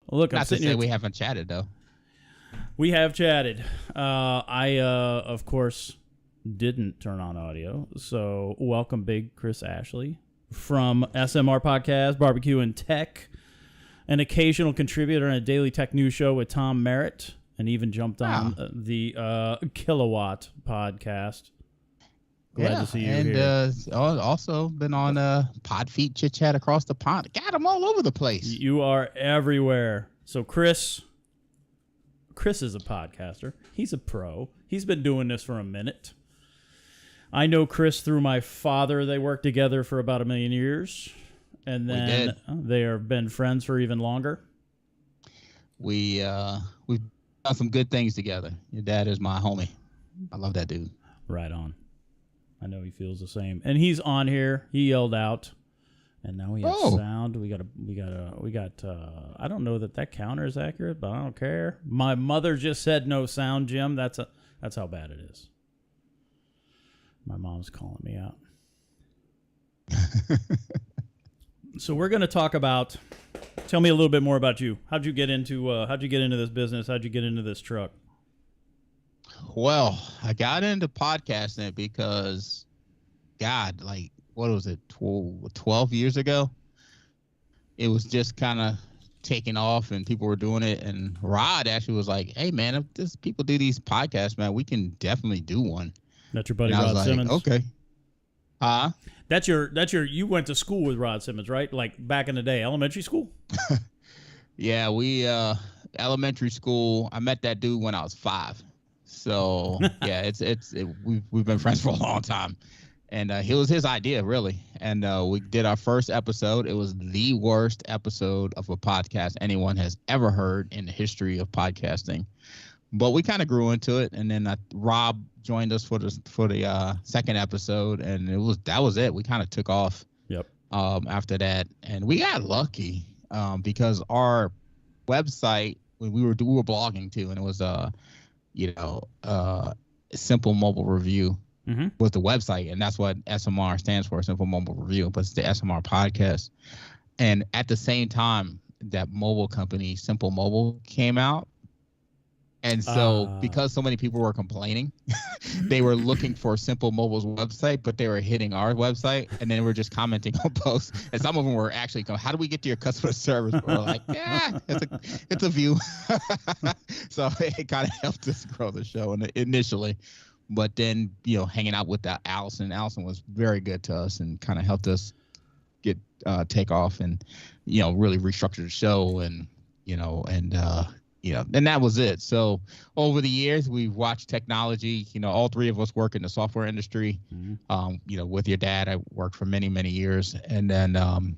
Well, look, I'm Not to sitting say here. we haven't chatted though. We have chatted. Of course, didn't turn on audio. So, welcome, big Chris Ashley from SMR Podcast, Barbecue and Tech, an occasional contributor on a daily tech news show with Tom Merritt, and even jumped on the Kilowatt Podcast. Glad to see you here. And also been on Podfeet Chit Chat across the pond. Got them all over the place. You are everywhere. So, Chris is a podcaster. He's a pro. He's been doing this for a minute. I know Chris through my father. They worked together for about 1 million years. And then they have been friends for even longer. We've done some good things together. Your dad is my homie. I love that dude. Right on. I know he feels the same. And he's on here. He yelled out. And now we have sound. We got I don't know that counter is accurate, but I don't care. My mother just said no sound, Jim. That's how bad it is. My mom's calling me out. So we're going to talk about, tell me a little bit more about you. How'd you get into this business? How'd you get into this truck? Well, I got into podcasting because, God, like, what was it, 12 years ago? It was just kind of taking off and people were doing it. And Rod actually was like, hey, man, if people do these podcasts, man, we can definitely do one. That's your buddy Rod Simmons. Okay. That's your you went to school with Rod Simmons, right? Like back in the day, elementary school? Yeah, we elementary school. I met that dude when I was 5. So, yeah, we've been friends for a long time. And it was his idea, really. And we did our first episode. It was the worst episode of a podcast anyone has ever heard in the history of podcasting. But we kind of grew into it. And then Rob joined us for the second episode, and that was it. We kind of took off. Yep. After that, and we got lucky because our website, when we were blogging too, and it was Simple Mobile Review. Mm-hmm. Was the website, and that's what SMR stands for, Simple Mobile Review, but it's the SMR Podcast. And at the same time, that mobile company, Simple Mobile, came out. And so because so many people were complaining, they were looking for Simple Mobile's website, but they were hitting our website, and then we're just commenting on posts. And some of them were actually going, how do we get to your customer service? We're like, yeah, it's a view. So it kind of helped us grow the show initially. But then, hanging out with Allison. Allison was very good to us and kind of helped us get take off and, really restructure the show and that was it. So over the years, we've watched technology. All three of us work in the software industry. Mm-hmm. With your dad, I worked for many, many years. And then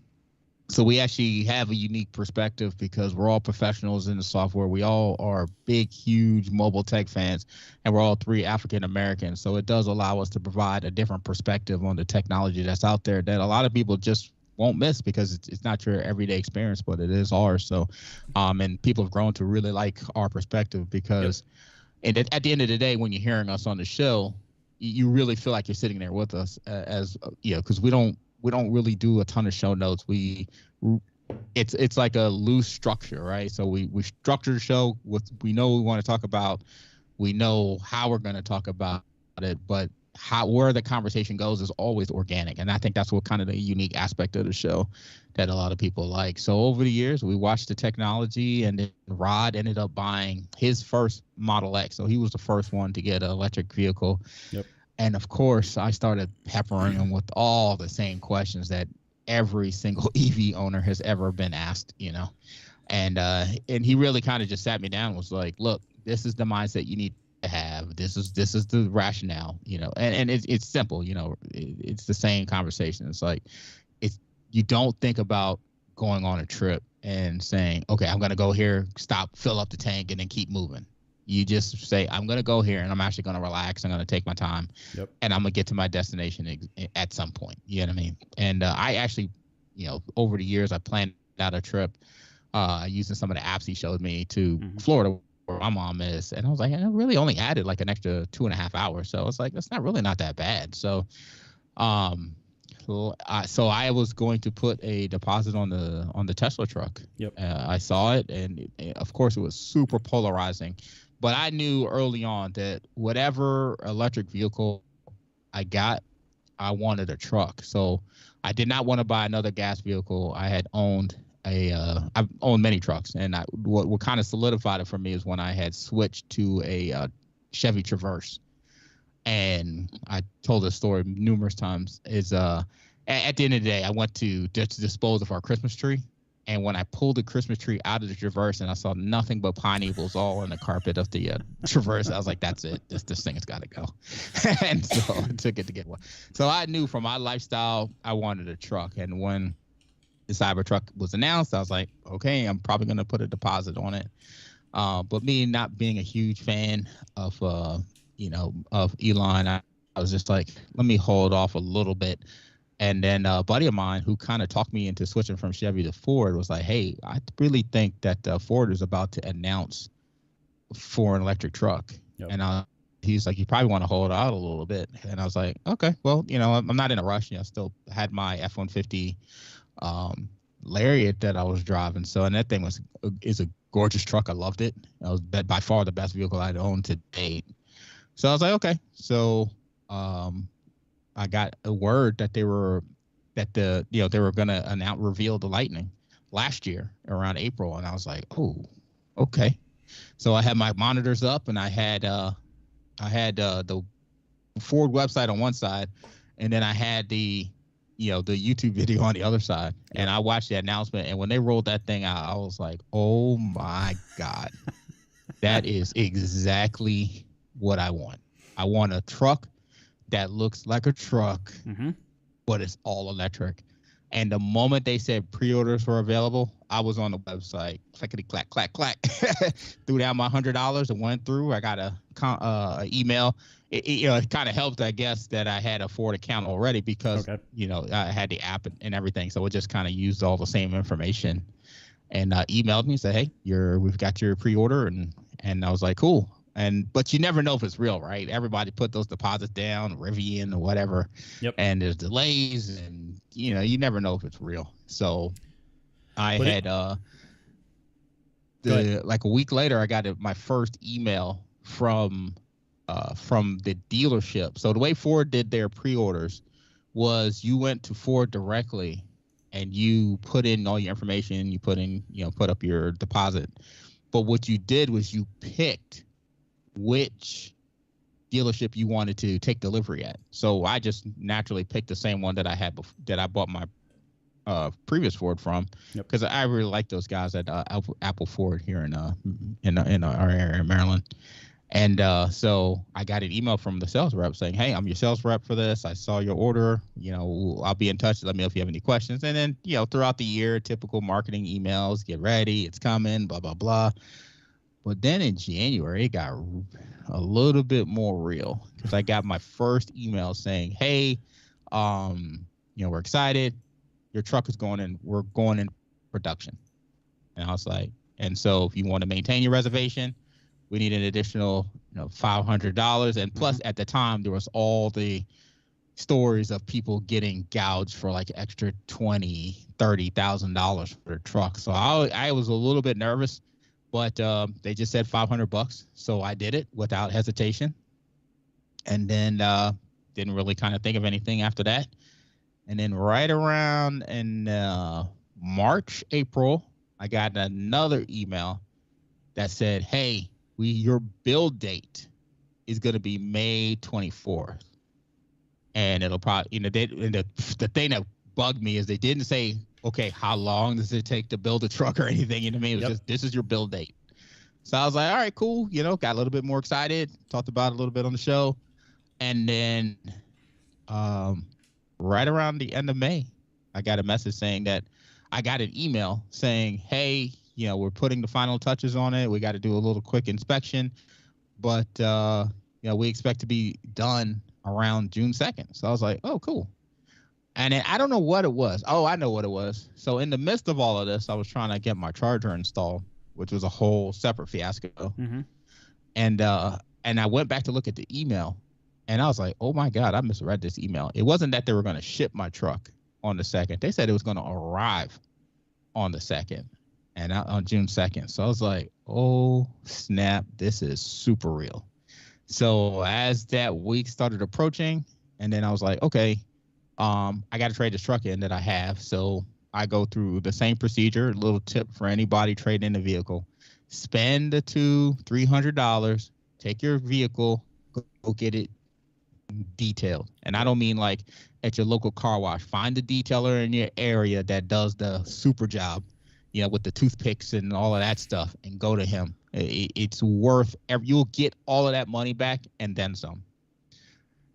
so we actually have a unique perspective because we're all professionals in the software. We all are big, huge mobile tech fans, and we're all three African Americans. So it does allow us to provide a different perspective on the technology that's out there that a lot of people just won't miss because it's not your everyday experience, but it is ours. So, and people have grown to really like our perspective because and at the end of the day, when you're hearing us on the show, you really feel like you're sitting there with us because we don't really do a ton of show notes. It's like a loose structure, right? So we structure the show with, we know what we want to talk about. We know how we're going to talk about it, but where the conversation goes is always organic. And I think that's what kind of the unique aspect of the show that a lot of people like. So over the years, we watched the technology, and then Rod ended up buying his first Model X. So he was the first one to get an electric vehicle. Yep. And of course, I started peppering him with all the same questions that every single EV owner has ever been asked, and he really kind of just sat me down and was like, look, this is the mindset you need to have. This is the rationale, and it's simple, it's the same conversation. It's like, you don't think about going on a trip and saying, okay, I'm going to go here, stop, fill up the tank, and then keep moving. You just say, I'm going to go here, and I'm actually going to relax. I'm going to take my time, and I'm going to get to my destination at some point. You know what I mean? And I actually, over the years, I planned out a trip using some of the apps he showed me to Florida, where my mom is. And I was like, I really only added like an extra 2.5 hours. So it's like, that's not that bad. So So I was going to put a deposit on the Tesla truck. Yep. I saw it, and of course it was super polarizing. But I knew early on that whatever electric vehicle I got, I wanted a truck. So I did not want to buy another gas vehicle. I've owned many trucks, and what kind of solidified it for me is when I had switched to a Chevy Traverse. And I told this story numerous times. At the end of the day, I went to dispose of our Christmas tree. And when I pulled the Christmas tree out of the Traverse and I saw nothing but pineapples all on the carpet of the Traverse, I was like, that's it. This thing has got to go. And so I took it to get one. So I knew from my lifestyle, I wanted a truck. And when the Cybertruck was announced, I was like, okay, I'm probably going to put a deposit on it. But me not being a huge fan of Elon, I was just like, let me hold off a little bit. And then a buddy of mine who kind of talked me into switching from Chevy to Ford was like, hey, I really think that Ford is about to announce for an electric truck. Yep. And he's like, you probably want to hold out a little bit. And I was like, okay, well, I'm not in a rush. I still had my F-150 Lariat that I was driving. So, and that thing is a gorgeous truck. I loved it. It was by far the best vehicle I'd owned to date. So I was like, okay. So I got a word that they were going to reveal the Lightning last year around April, and I was like, oh, okay. So I had my monitors up, and I had the Ford website on one side, and then I had the YouTube video on the other side, and I watched the announcement. And when they rolled that thing out, I was like, oh my God, that is exactly what I want. I want a truck that looks like a truck, but it's all electric. And the moment they said pre-orders were available, I was on the website, clickety clack, clack, clack, threw down my $100 and went through. I got a email. It kind of helped, I guess, that I had a Ford account already because, I had the app and everything. So it just kind of used all the same information and emailed me and said, hey, we've got your pre-order. And I was like, cool. But you never know if it's real, right? Everybody put those deposits down, Rivian or whatever. Yep. And there's delays, and you never know if it's real. So I had like a week later, I got my first email from the dealership. So the way Ford did their pre-orders was you went to Ford directly and you put in all your information, you put up your deposit. But what you did was you picked which dealership you wanted to take delivery at. So I just naturally picked the same one that I had that I bought my previous Ford from, because I really like those guys at Apple Ford here in our area in Maryland. And so I got an email from the sales rep saying, hey, I'm your sales rep for this. I saw your order. I'll be in touch. Let me know if you have any questions. And then, throughout the year, typical marketing emails, get ready, it's coming, blah, blah, blah. But then in January, it got a little bit more real because I got my first email saying, hey, we're excited. Your truck is going in. We're going in production. And I was like, and so if you want to maintain your reservation, we need an additional $500. And plus, at the time, there was all the stories of people getting gouged for like extra $20,000-$30,000 for their truck. So I was a little bit nervous. But they just said $500, so I did it without hesitation, and then didn't really kind of think of anything after that. And then right around in March, April, I got another email that said, "Hey, your build date is going to be May 24th," and it'll probably the thing that bugged me is they didn't say, okay, how long does it take to build a truck or anything? It was just, this is your build date. So I was like, all right, cool. Got a little bit more excited, talked about it a little bit on the show. And then right around the end of May, I got a message saying that I got an email saying, hey, we're putting the final touches on it. We got to do a little quick inspection, but we expect to be done around June 2nd. So I was like, oh, cool. And then I don't know what it was. Oh, I know what it was. So in the midst of all of this, I was trying to get my charger installed, which was a whole separate fiasco. And I went back to look at the email, And I was like, oh my God, I misread this email. It wasn't that they were going to ship my truck on the 2nd. They said it was going to arrive on the 2nd and on June 2nd. So I was like, oh snap, this is super real. So as that week started approaching, and then I was like, okay, I got to trade this truck in that I have. So I go through the same procedure. Little tip for anybody trading in the vehicle: spend the $200-$300, take your vehicle, go get it detailed. And I don't mean like at your local car wash. Find the detailer in your area that does the super job, with the toothpicks and all of that stuff, and go to him. It's worth you'll get all of that money back and then some.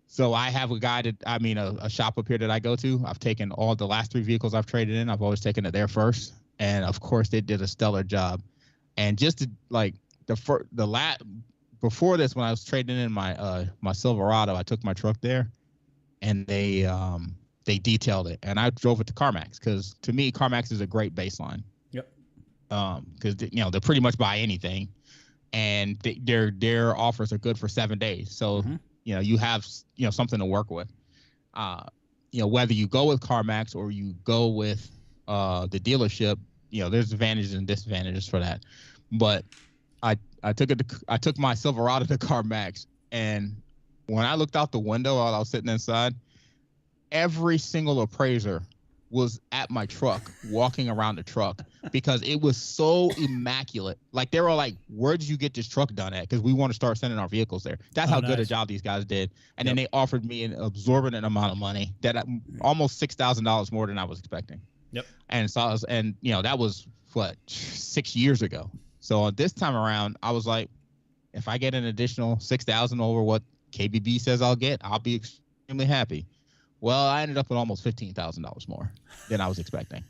So I have a shop up here that I go to. I've taken all the last 3 vehicles I've traded in. I've always taken it there first. And of course they did a stellar job. And just to, like before this, when I was trading in my Silverado, I took my truck there, and they detailed it, and I drove it to CarMax, because to me CarMax is a great baseline. Yep. Because they'll pretty much buy anything, and their offers are good for 7 days. So you have something to work with. Whether you go with CarMax or you go with the dealership, there's advantages and disadvantages for that. But I took my Silverado to CarMax, and when I looked out the window while I was sitting inside, every single appraiser was at my truck, walking around the truck, because it was so immaculate. Like, they were like, where did you get this truck done at? Because we want to start sending our vehicles there. That's how good a job these guys did. And then they offered me an exorbitant amount of money, almost $6,000 more than I was expecting. Yep. And so that was 6 years ago. So this time around, I was like, if I get an additional $6,000 over what KBB says I'll get, I'll be extremely happy. Well, I ended up with almost $15,000 more than I was expecting.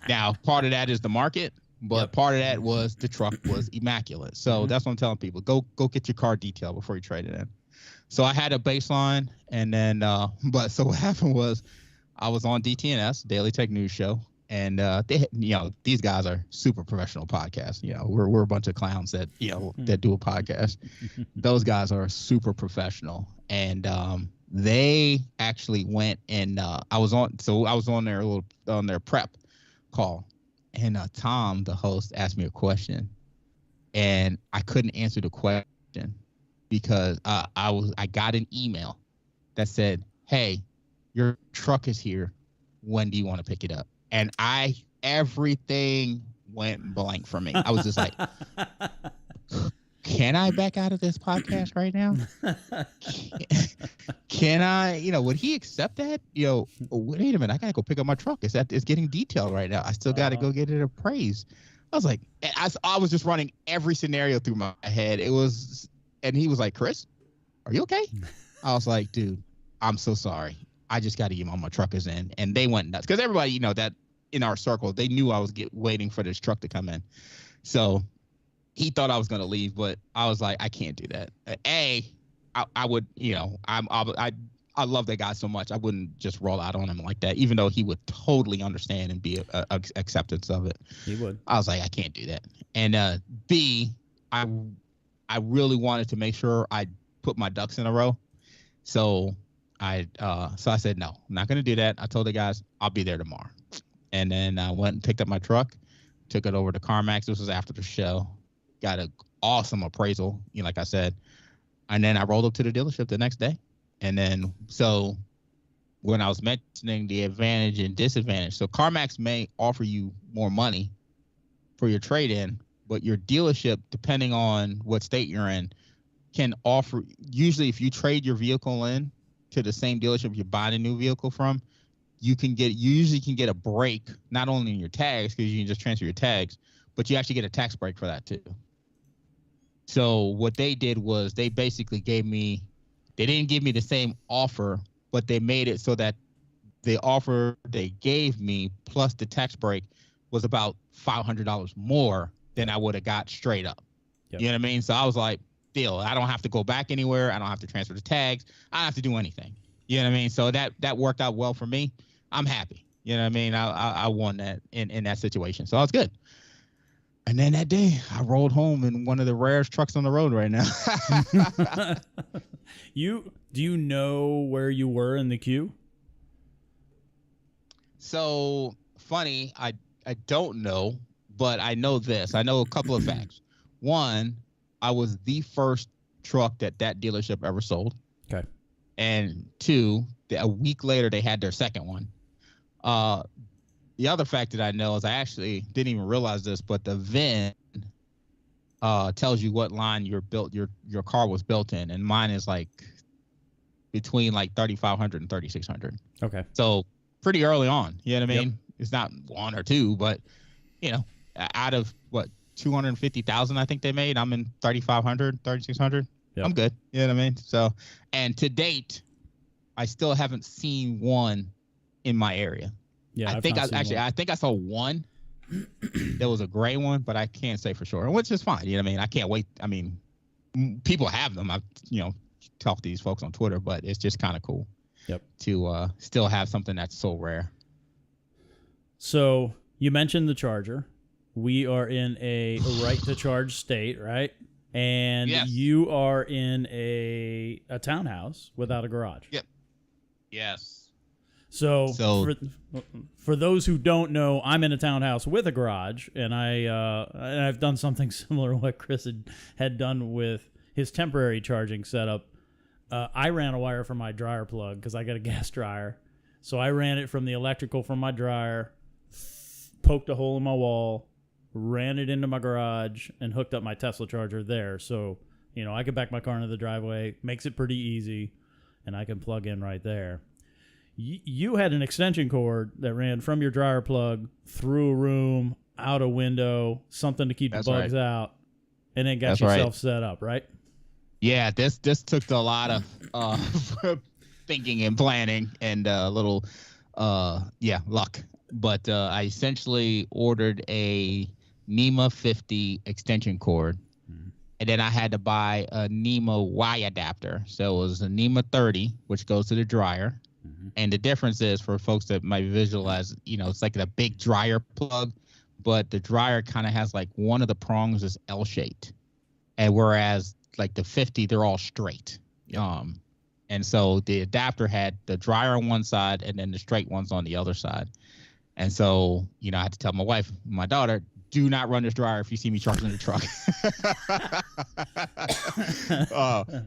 Now, part of that is the market, but part of that was the truck was immaculate. So that's what I'm telling people: go get your car detailed before you trade it in. So I had a baseline, and then so what happened was, I was on DTNS, Daily Tech News Show. And these guys are super professional podcasts. We're a bunch of clowns that that do a podcast. Those guys are super professional, and they actually went and I was on their prep call, and Tom, the host, asked me a question, and I couldn't answer the question because I got an email that said, "Hey, your truck is here. When do you want to pick it up?" And everything went blank for me. I was just like, can I back out of this podcast right now? Can I, would he accept that? Wait a minute, I got to go pick up my truck. It's getting detailed right now. I still got to go get it appraised. I was like, I was just running every scenario through my head. And he was like, Chris, are you okay? I was like, dude, I'm so sorry. I just got to email my truck is in. And they went nuts, because everybody, that in our circle, they knew I was waiting for this truck to come in. So he thought I was going to leave, but I was like, I can't do that. I would, I love that guy so much. I wouldn't just roll out on him like that, even though he would totally understand and be acceptance of it. He would. I was like, I can't do that. And B, I really wanted to make sure I put my ducks in a row. So I said, no, I'm not going to do that. I told the guys I'll be there tomorrow. And then I went and picked up my truck, took it over to CarMax. This was after the show. Got an awesome appraisal, like I said. And then I rolled up to the dealership the next day. And then, so when I was mentioning the advantage and disadvantage, so CarMax may offer you more money for your trade-in, but your dealership, depending on what state you're in, can offer, usually if you trade your vehicle in to the same dealership you're buying a new vehicle from, you usually can get a break, not only in your tags, because you can just transfer your tags, but you actually get a tax break for that too. So what they did was they basically they didn't give me the same offer, but they made it so that the offer they gave me plus the tax break was about $500 more than I would have got straight up. Yep. You know what I mean? So I was like, deal. I don't have to go back anywhere. I don't have to transfer the tags. I don't have to do anything. You know what I mean? So that worked out well for me. I'm happy. You know what I mean? I won that in that situation. So I was good. And then that day, I rolled home in one of the rarest trucks on the road right now. Do you know where you were in the queue? So funny, I don't know, but I know this. I know a couple of facts. One, I was the first truck that dealership ever sold. Okay. And two, a week later they had their second one. The other fact that I know is I actually didn't even realize this, but the VIN tells you what line your car was built in, and mine is like between like 3,500 and 3,600. Okay. So pretty early on, you know what I mean? Yep. It's not one or two, but out of what 250,000 I think they made, I'm in 3,500, 3,600. Yep. I'm good. You know what I mean? So, and to date, I still haven't seen one in my area. Yeah, I think I saw one. There was a gray one, but I can't say for sure, which is fine. You know what I mean? I can't wait. I mean, people have them. I've talked to these folks on Twitter, but it's just kind of cool. Yep. To still have something that's so rare. So you mentioned the Charger. We are in a right to charge state, right? And yes. You are in a townhouse without a garage. Yep. Yes. So for those who don't know, I'm in a townhouse with a garage, and I've done something similar to what Chris had done with his temporary charging setup. I ran a wire from my dryer plug because I got a gas dryer. So I ran it from the electrical from my dryer, poked a hole in my wall, ran it into my garage, and hooked up my Tesla charger there. So, I could back my car into the driveway, makes it pretty easy, and I can plug in right there. You had an extension cord that ran from your dryer plug through a room, out a window, something to keep the bugs out, and then got yourself set up, right? Yeah, this took a lot of thinking and planning and a little luck. But I essentially ordered a NEMA 50 extension cord, and then I had to buy a NEMA Y adapter. So it was a NEMA 30, which goes to the dryer. And the difference is, for folks that might visualize, it's like a big dryer plug, but the dryer kind of has like one of the prongs is L-shaped. And whereas like the 50, they're all straight. And so the adapter had the dryer on one side and then the straight ones on the other side. And so, I had to tell my wife, my daughter, do not run this dryer if you see me charging the truck.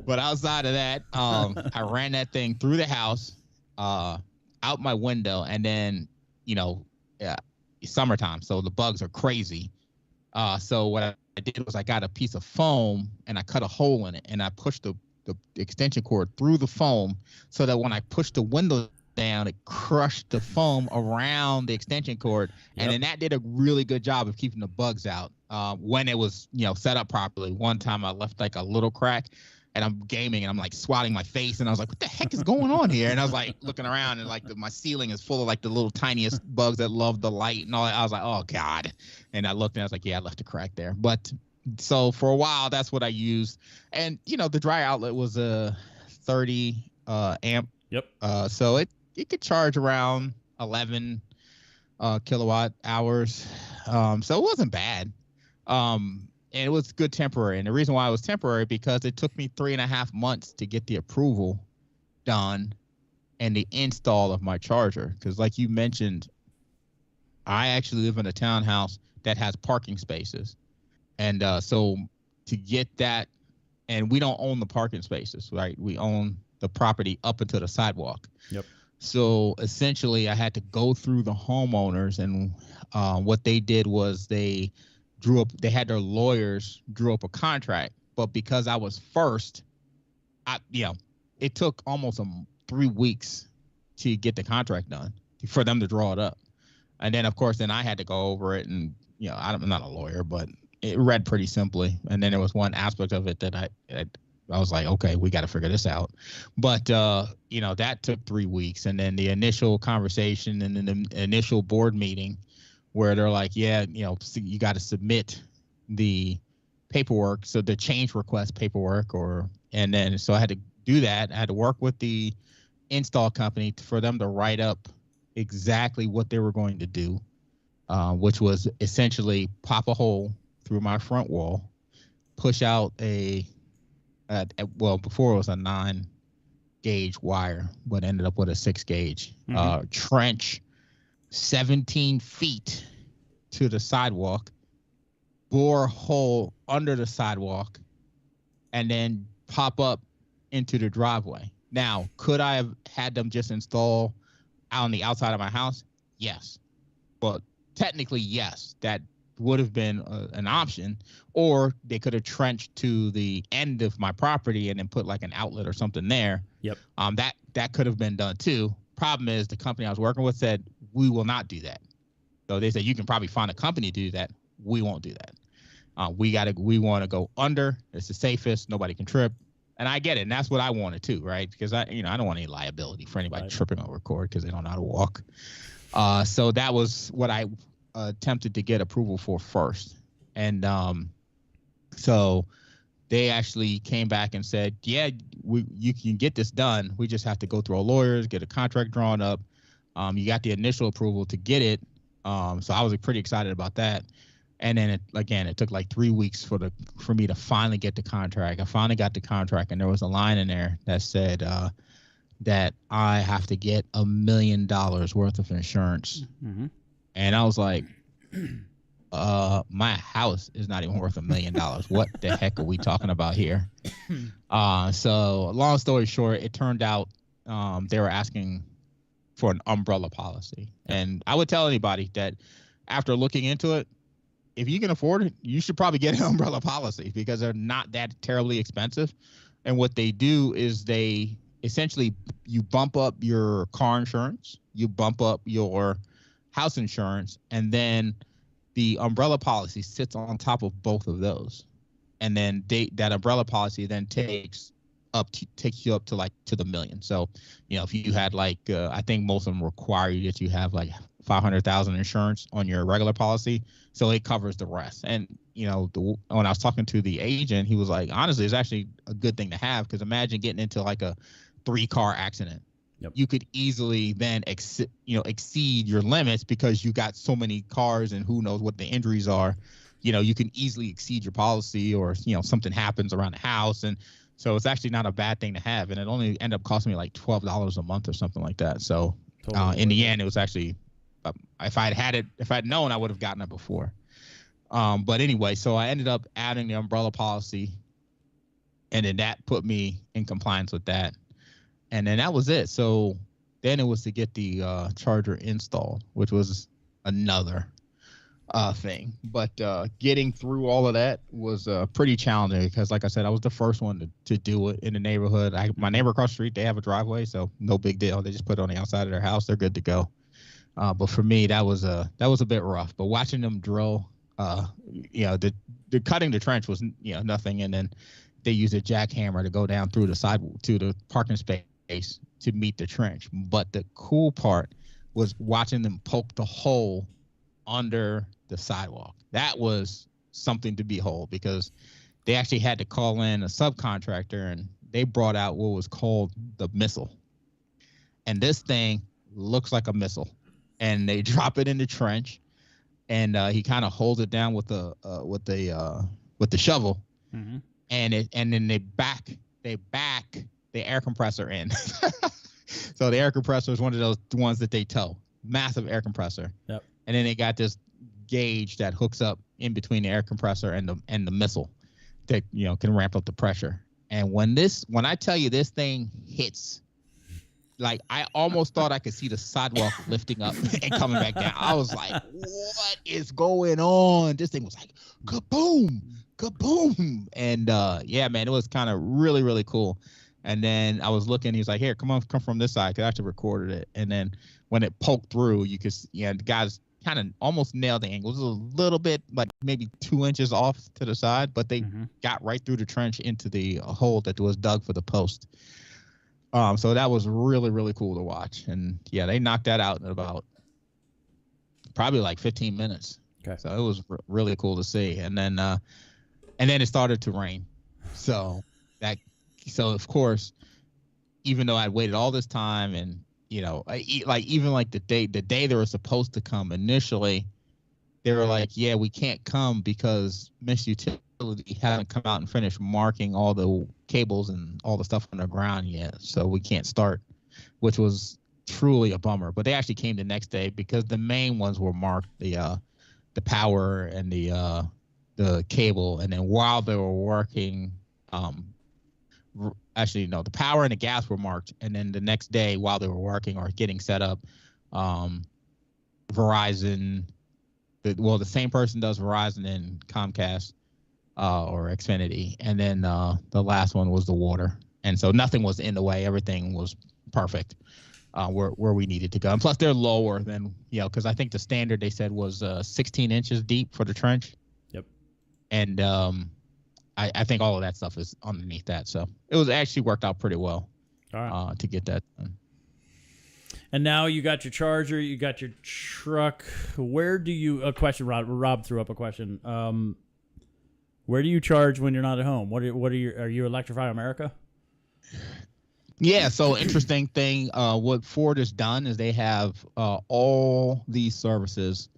But outside of that, I ran that thing through the house, out my window, and then, summertime, so the bugs are crazy. So what I did was I got a piece of foam and I cut a hole in it, and I pushed the extension cord through the foam so that when I pushed the window down, it crushed the foam around the extension cord. Yep. And then that did a really good job of keeping the bugs out when it was, set up properly. One time I left like a little crack, and I'm gaming and I'm like swatting my face, and I was like, what the heck is going on here? And I was like looking around, and like my ceiling is full of like the little tiniest bugs that love the light and all that. I was like, oh God. And I looked and I was like, yeah, I left a crack there. But so for a while, that's what I used. And the dryer outlet was a 30 amp. Yep. So it could charge around 11 kilowatt hours. So it wasn't bad. And it was good temporary. And the reason why it was temporary, because it took me 3.5 months to get the approval done and the install of my charger. Because like you mentioned, I actually live in a townhouse that has parking spaces. And so to get that, and we don't own the parking spaces, right? We own the property up into the sidewalk. Yep. So essentially I had to go through the homeowners, and what they did was they had their lawyers drew up a contract, but because I was first, it took almost 3 weeks to get the contract done for them to draw it up. And then of course, I had to go over it, and I'm not a lawyer, but it read pretty simply. And then there was one aspect of it that I was like, okay, we got to figure this out. But, that took 3 weeks. And then the initial conversation and then the initial board meeting where they're like, yeah, you got to submit the paperwork. So the change request paperwork and then so I had to do that. I had to work with the install company for them to write up exactly what they were going to do, which was essentially pop a hole through my front wall, push out well, before it was a 9-gauge wire, but ended up with a 6-gauge, trench 17 feet to the sidewalk, bore a hole under the sidewalk, and then pop up into the driveway. Now, could I have had them just install out on the outside of my house? Yes. But technically, yes, that would have been an option. Or they could have trenched to the end of my property and then put like an outlet or something there. Yep. That could have been done too. Problem is, the company I was working with said, we will not do that. So they said, you can probably find a company to do that. We won't do that. We want to go under. It's the safest. Nobody can trip. And I get it. And that's what I wanted too, right? Because I don't want any liability for anybody tripping over a cord because they don't know how to walk. So that was what I attempted to get approval for first. And so they actually came back and said, yeah, you can get this done. We just have to go through our lawyers, get a contract drawn up. You got the initial approval to get it. So I was pretty excited about that. And then it took like 3 weeks for me to finally get the contract. I finally got the contract, and there was a line in there that said that I have to get $1 million worth of insurance. Mm-hmm. And I was like, my house is not even worth $1 million. What the heck are we talking about here? So long story short, it turned out they were asking for an umbrella policy. And I would tell anybody that after looking into it, if you can afford it, you should probably get an umbrella policy because they're not that terribly expensive. And what they do is they essentially, you bump up your car insurance, you bump up your house insurance, and then the umbrella policy sits on top of both of those. And then that umbrella policy then takes you up to the $1 million. So, if you had I think most of them require you that you have like 500,000 insurance on your regular policy, so it covers the rest. And when I was talking to the agent, he was like, honestly, it's actually a good thing to have, because imagine getting into like a 3-car accident. Yep. You could easily then exceed your limits because you got so many cars, and who knows what the injuries are. You can easily exceed your policy, or something happens around the house, and so it's actually not a bad thing to have. And it only ended up costing me like $12 a month or something like that. So totally in the end, it was actually, if I'd known, I would have gotten it before. But anyway, so I ended up adding the umbrella policy, and then that put me in compliance with that. And then that was it. So then it was to get the charger installed, which was another thing. But getting through all of that was pretty challenging because, like I said, I was the first one to do it in the neighborhood. My neighbor across the street, they have a driveway, so no big deal. They just put it on the outside of their house. They're good to go. But for me, that was a bit rough. But watching them drill, the cutting the trench was nothing, and then they used a jackhammer to go down through the sidewalk to the parking space to meet the trench. But the cool part was watching them poke the hole under the sidewalk. That was something to behold, because they actually had to call in a subcontractor, and they brought out what was called the missile. And this thing looks like a missile. And they drop it in the trench, and he kind of holds it down with the shovel, mm-hmm. and then they back the air compressor in. So the air compressor is one of those ones that they tow, massive air compressor. Yep. And then they got this gauge that hooks up in between the air compressor and the missile that can ramp up the pressure. And when I tell you this thing hits, like, I almost thought I could see the sidewalk lifting up and coming back down. I was like, what is going on? This thing was like, kaboom, kaboom. And yeah, man, it was kind of really, really cool. And then I was looking, he was like, here, come from this side, because I actually recorded it. And then when it poked through, you could see, the guys kind of almost nailed the angle. It was a little bit, like maybe 2 inches off to the side, but they got right through the trench into the hole that was dug for the post. So that was really, really cool to watch. And yeah, they knocked that out in about probably like 15 minutes. Okay. So it was really cool to see. And then it started to rain. So of course, even though I'd waited all this time, and even like the day they were supposed to come initially, they were like, yeah, we can't come because Miss Utility hasn't come out and finished marking all the cables and all the stuff on the ground yet, so we can't start, which was truly a bummer. But they actually came the next day because the main ones were marked, the power and the cable, and then while they were working, actually no, the power and the gas were marked, and then the next day while they were working or getting set up, Verizon, the same person does Verizon and Comcast or Xfinity, and then the last one was the water, and so nothing was in the way, everything was perfect where we needed to go. And plus they're lower than, because I think the standard they said was 16 inches deep for the trench. Yep. And I think all of that stuff is underneath that, so it was actually worked out pretty well. All right. To get that done. And now you got your Charger, you got your truck. Where do you? A question. Rob threw up a question. Where do you charge when you're not at home? What are you? Are you Electrify America? Yeah. So interesting thing. What Ford has done is they have all these services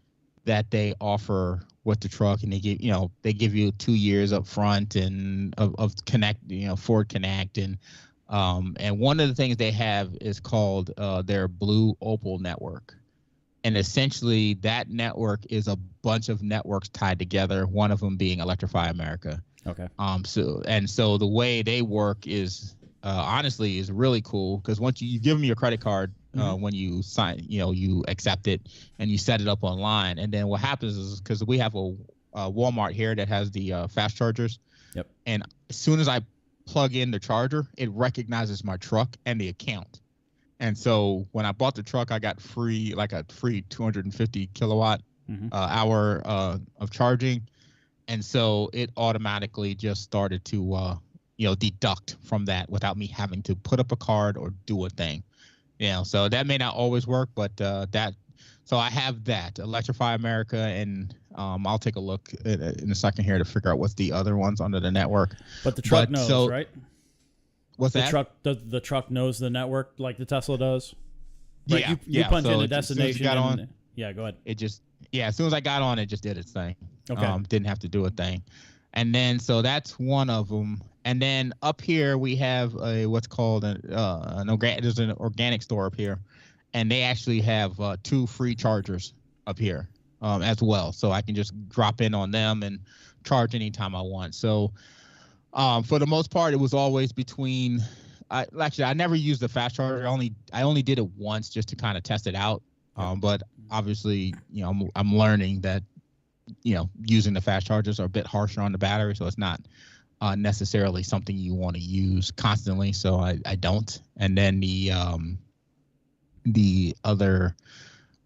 that they offer with the truck, and they give you 2 years up front and of Connect, Ford Connect, and one of the things they have is called their Blue Opal network. And essentially that network is a bunch of networks tied together, one of them being Electrify America. Okay. So the way they work is honestly is really cool, because once you give them your credit card, when you sign, you accept it and you set it up online. And then what happens is, because we have a Walmart here that has the fast chargers. Yep. And as soon as I plug in the charger, it recognizes my truck and the account. And so when I bought the truck, I got a free 250 kilowatt hour of charging. And so it automatically just started to deduct from that without me having to put up a card or do a thing. So that may not always work, but so I have that Electrify America, and I'll take a look in a second here to figure out what's the other ones under the network. But the truck knows, right? What's that? The truck knows the network like the Tesla does. Right? Yeah, you punch in a destination. Go ahead. As soon as I got on, it just did its thing. Okay. Didn't have to do a thing. And then so that's one of them. And then up here we have what's called there's an organic store up here, and they actually have 2 free chargers up here as well. So I can just drop in on them and charge anytime I want. So for the most part, it was always between. I never used the fast charger. I only did it once just to kind of test it out. But obviously, I'm learning that using the fast chargers are a bit harsher on the battery, so it's not necessarily something you want to use constantly. So I don't. And then the other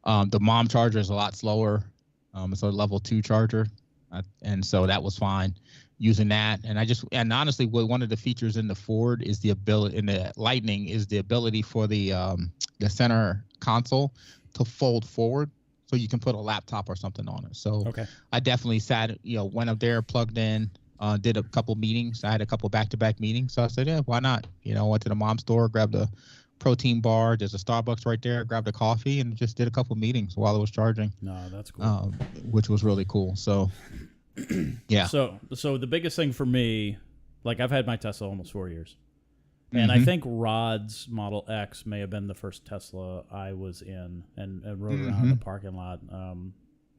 the mom charger is a lot slower. It's a level 2 charger, and so that was fine using that. And honestly, one of the features in the Ford is the ability in the Lightning is the ability for the center console to fold forward, so you can put a laptop or something on it. So okay. I definitely went up there, plugged in, did a couple meetings. I had a couple back-to-back meetings, so I said, yeah, why not? Went to the mom store, grabbed a protein bar. There's a Starbucks right there. Grabbed a coffee and just did a couple meetings while I was charging. No, that's cool. Which was really cool. So, yeah. So the biggest thing for me, like I've had my Tesla almost 4 years, and I think Rod's Model X may have been the first Tesla I was in and rode around the parking lot.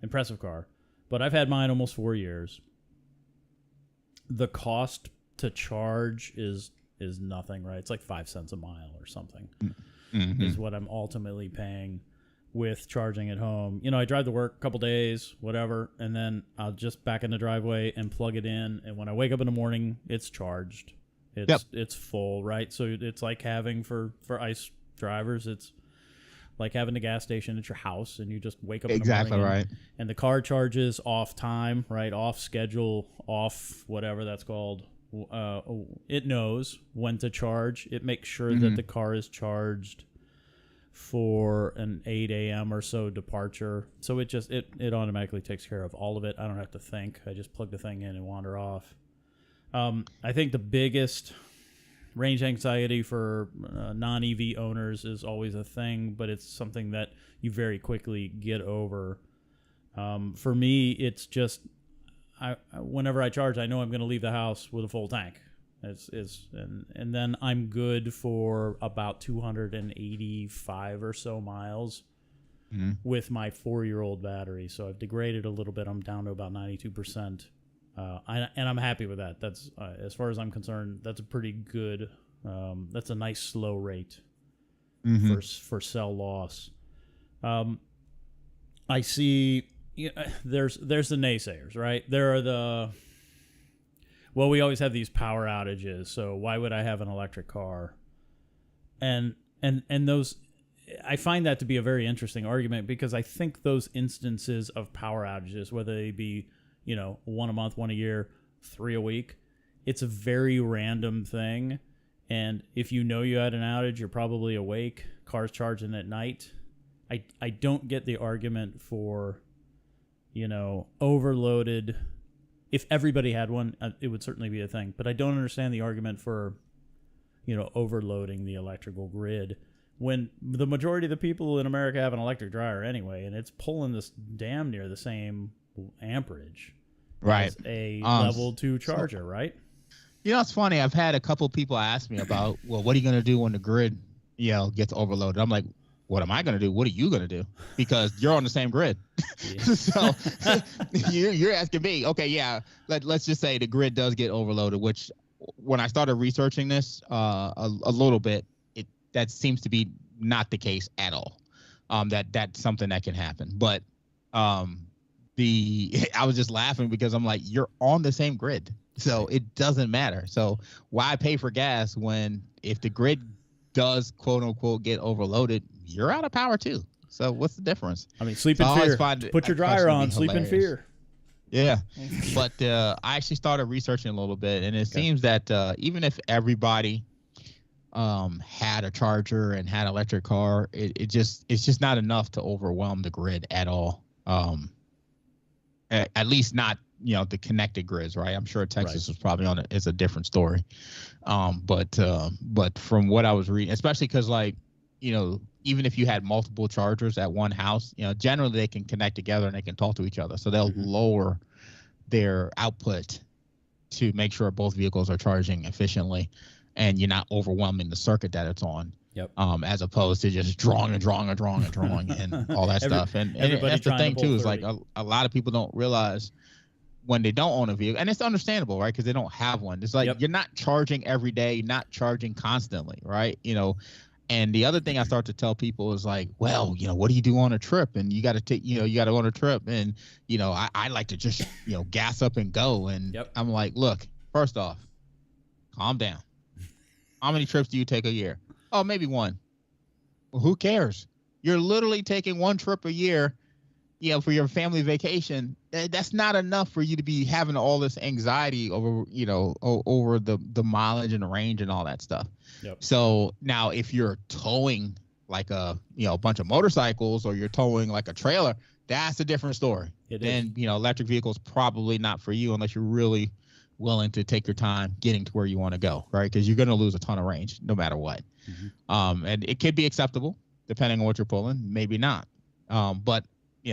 Impressive car, but I've had mine almost 4 years. The cost to charge is nothing, right? It's like 5 cents a mile or something is what I'm ultimately paying with charging at home. I drive to work a couple days, whatever, and then I'll just back in the driveway and plug it in. And when I wake up in the morning, it's charged. It's full, right? So it's like having for ICE drivers, it's like having a gas station at your house, and you just wake up in the morning. Exactly right. And the car charges off time, right? Off schedule, off whatever that's called. It knows when to charge. It makes sure that the car is charged for an 8 a.m. or so departure. So it automatically takes care of all of it. I don't have to think. I just plug the thing in and wander off. I think the biggest range anxiety for non-EV owners is always a thing, but it's something that you very quickly get over For me, it's just whenever I charge, I know I'm going to leave the house with a full tank. And then I'm good for about 285 or so miles with my 4-year-old battery. So I've degraded a little bit. I'm down to about 92%. And I'm happy with that. That's as far as I'm concerned, that's a pretty good. That's a nice slow rate for cell loss. I see. There's the naysayers, right? There are we always have these power outages, so why would I have an electric car? And those, I find that to be a very interesting argument, because I think those instances of power outages, whether they be, 1 a month, 1 a year, 3 a week, it's a very random thing. And if you had an outage, you're probably awake, cars charging at night. I don't get the argument for, overloaded. If everybody had one, it would certainly be a thing. But I don't understand the argument for, overloading the electrical grid when the majority of the people in America have an electric dryer anyway, and it's pulling this damn near the same amperage as a level 2 charger, right? It's funny. I've had a couple people ask me about, well, what are you going to do when the grid, gets overloaded? I'm like, what am I going to do? What are you going to do? Because you're on the same grid. So you're asking me, okay, yeah, let's just say the grid does get overloaded, which when I started researching this a little bit, that seems to be not the case at all. That's something that can happen. But I was just laughing because I'm like, you're on the same grid. So it doesn't matter. So why pay for gas when if the grid does quote unquote get overloaded, you're out of power too. So what's the difference? I mean, sleep in fear. Put your dryer on, sleep in fear. Yeah. But I actually started researching a little bit, and it seems that even if everybody had a charger and had an electric car, it's just not enough to overwhelm the grid at all. At least not, the connected grids, right? I'm sure Texas is probably it's a different story. But from what I was reading, especially because even if you had multiple chargers at one house, generally they can connect together and they can talk to each other. So they'll lower their output to make sure both vehicles are charging efficiently and you're not overwhelming the circuit that it's on. Yep. As opposed to just drawing and all that stuff. And that's the thing too, is like a lot of people don't realize when they don't own a vehicle, and it's understandable, right? Because they don't have one. It's like you're not charging every day, you're not charging constantly, right? And the other thing I start to tell people is like, well, what do you do on a trip? And you got to take, you got to go on a trip, and I like to just gas up and go. And I'm like, look, first off, calm down. How many trips do you take a year? Oh, maybe one. Well, who cares? You're literally taking one trip a year, for your family vacation. That's not enough for you to be having all this anxiety over, over the mileage and the range and all that stuff. Yep. So now if you're towing like a bunch of motorcycles, or you're towing like a trailer, that's a different story. Then, electric vehicles probably not for you unless you're really willing to take your time getting to where you want to go, right? Because you're going to lose a ton of range no matter what. And it could be acceptable depending on what you're pulling, maybe not. But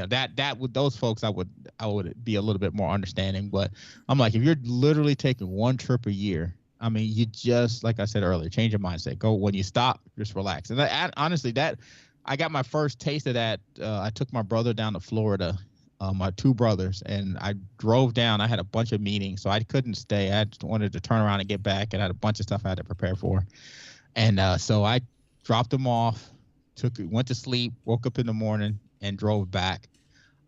that with those folks, I would be a little bit more understanding. But I'm like, if you're literally taking one trip a year, I mean, you just, like I said earlier, change your mindset. Go, when you stop, just relax. And honestly, I got my first taste of that. I took my brother down to Florida, my two brothers, and I drove down. I had a bunch of meetings, so I couldn't stay. I just wanted to turn around and get back, and I had a bunch of stuff I had to prepare for. And so I dropped them off, went to sleep, woke up in the morning, and drove back.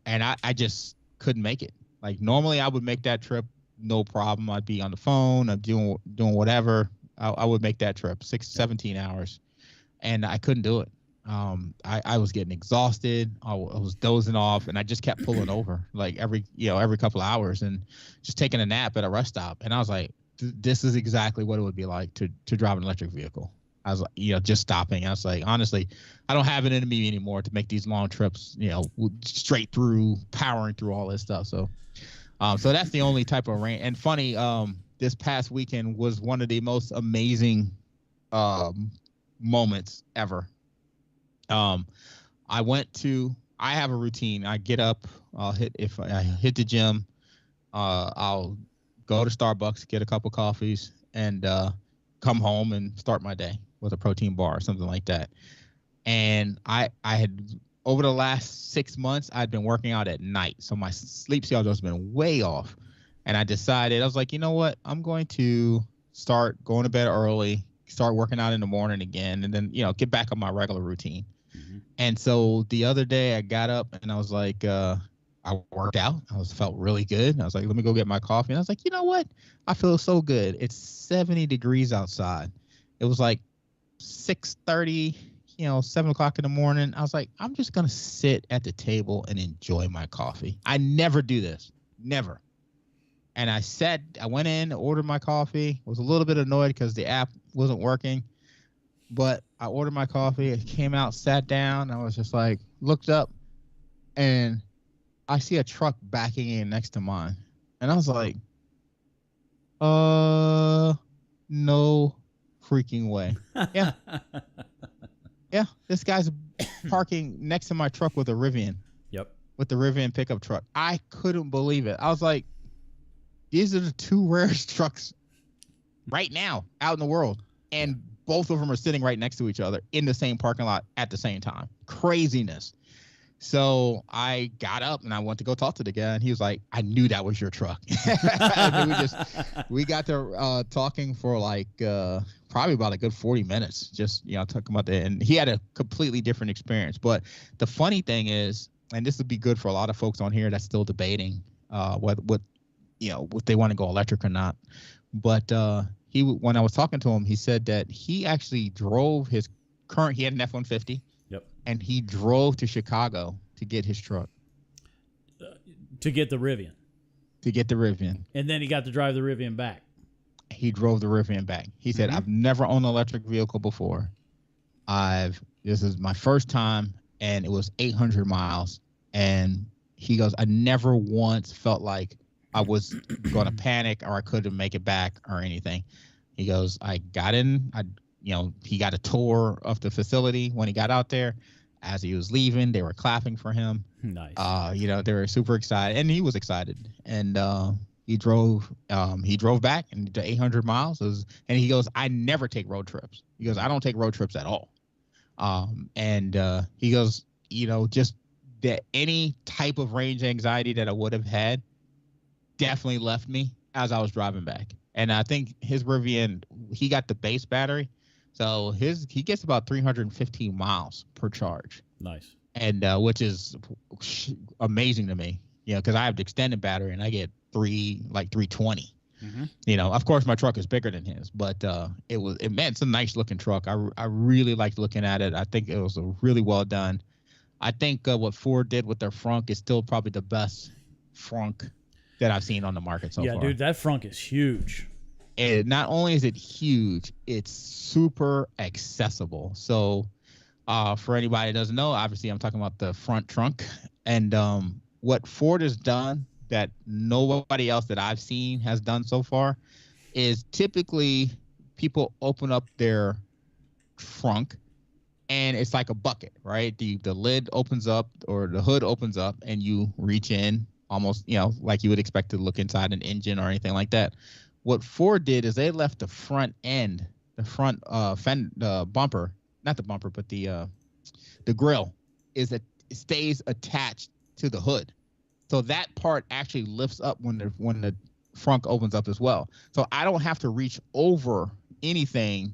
And I just couldn't make it. Like, normally I would make that trip, no problem. I'd be on the phone, I'm doing whatever. I would make that trip, 17 hours, and I couldn't do it. I was getting exhausted. I was dozing off, and I just kept pulling over like every couple of hours and just taking a nap at a rest stop. And I was like, this is exactly what it would be like to drive an electric vehicle. I was like, just stopping. I was like, honestly, I don't have it in me anymore to make these long trips, straight through, powering through all this stuff. So that's the only type of rain. And funny, this past weekend was one of the most amazing moments ever. I went to I have a routine. I get up. If I hit the gym, I'll go to Starbucks, get a couple coffees, and come home and start my day with a protein bar or something like that. And I had over the last 6 months, I'd been working out at night, so my sleep schedule has been way off. And I decided, I was like, you know what? I'm going to start going to bed early, start working out in the morning again, and then get back on my regular routine. Mm-hmm. And so the other day I got up and I was like, I worked out. Felt really good. And I was like, let me go get my coffee. And I was like, you know what? I feel so good. It's 70 degrees outside. It was like 6:30, 7 o'clock in the morning. I was like, I'm just going to sit at the table and enjoy my coffee. I never do this. Never. And I went in, ordered my coffee, was a little bit annoyed because the app wasn't working. But I ordered my coffee. It came out, sat down. I was just like, looked up, and I see a truck backing in next to mine. And I was like, no freaking way. Yeah. Yeah. This guy's parking next to my truck with a Rivian. Yep. With the Rivian pickup truck. I couldn't believe it. I was like, these are the two rarest trucks right now out in the world. And both of them are sitting right next to each other in the same parking lot at the same time. Craziness. So I got up and I went to go talk to the guy, and he was like, I knew that was your truck. And we got to talking for like probably about a good 40 minutes, just talking about that. And he had a completely different experience. But the funny thing is, and this would be good for a lot of folks on here that's still debating what they want to go electric or not. But when I was talking to him, he said that he actually drove he had an F-150. Yep. And he drove to Chicago to get his truck. To get the Rivian. And then he got to drive the Rivian back. He drove the Rivian back. He said, I've never owned an electric vehicle before. This is my first time, and it was 800 miles. And he goes, I never once felt like I was going to panic or I couldn't make it back or anything. He goes, I got in. He got a tour of the facility when he got out there. As he was leaving, they were clapping for him. Nice. They were super excited, and he was excited. And he drove back and the 800 miles. And he goes, I never take road trips. He goes, I don't take road trips at all. He goes, just that any type of range anxiety that I would have had definitely left me as I was driving back. And I think his Rivian, he got the base battery. So he gets about 315 miles per charge. Nice. And which is amazing to me, because I have the extended battery and I get 320. Mm-hmm. Of course my truck is bigger than his, but it's a nice looking truck. I really liked looking at it. I think it was really well done. I think what Ford did with their frunk is still probably the best frunk that I've seen on the market so far. Yeah, dude, that frunk is huge. And not only is it huge, it's super accessible. So for anybody that doesn't know, obviously I'm talking about the front trunk. And what Ford has done that nobody else that I've seen has done so far is typically people open up their trunk and it's like a bucket, right? The lid opens up or the hood opens up and you reach in almost, like you would expect to look inside an engine or anything like that. What Ford did is they left the front end, the front bumper, not the bumper, but the grill it stays attached to the hood. So that part actually lifts up when the front opens up as well. So I don't have to reach over anything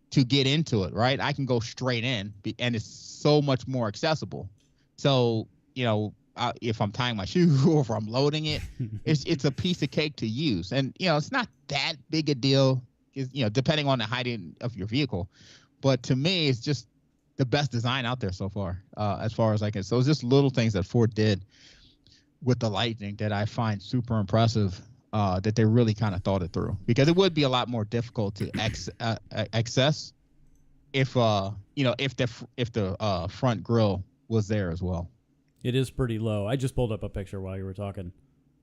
to get into it, right? I can go straight in, and it's so much more accessible. So, if I'm tying my shoe or if I'm loading it, it's a piece of cake to use. And, it's not that big a deal, depending on the height of your vehicle. But to me, it's just the best design out there so far as I can. So it's just little things that Ford did with the Lightning that I find super impressive, that they really kind of thought it through. Because it would be a lot more difficult to access if the front grille was there as well. It is pretty low. I just pulled up a picture while you were talking.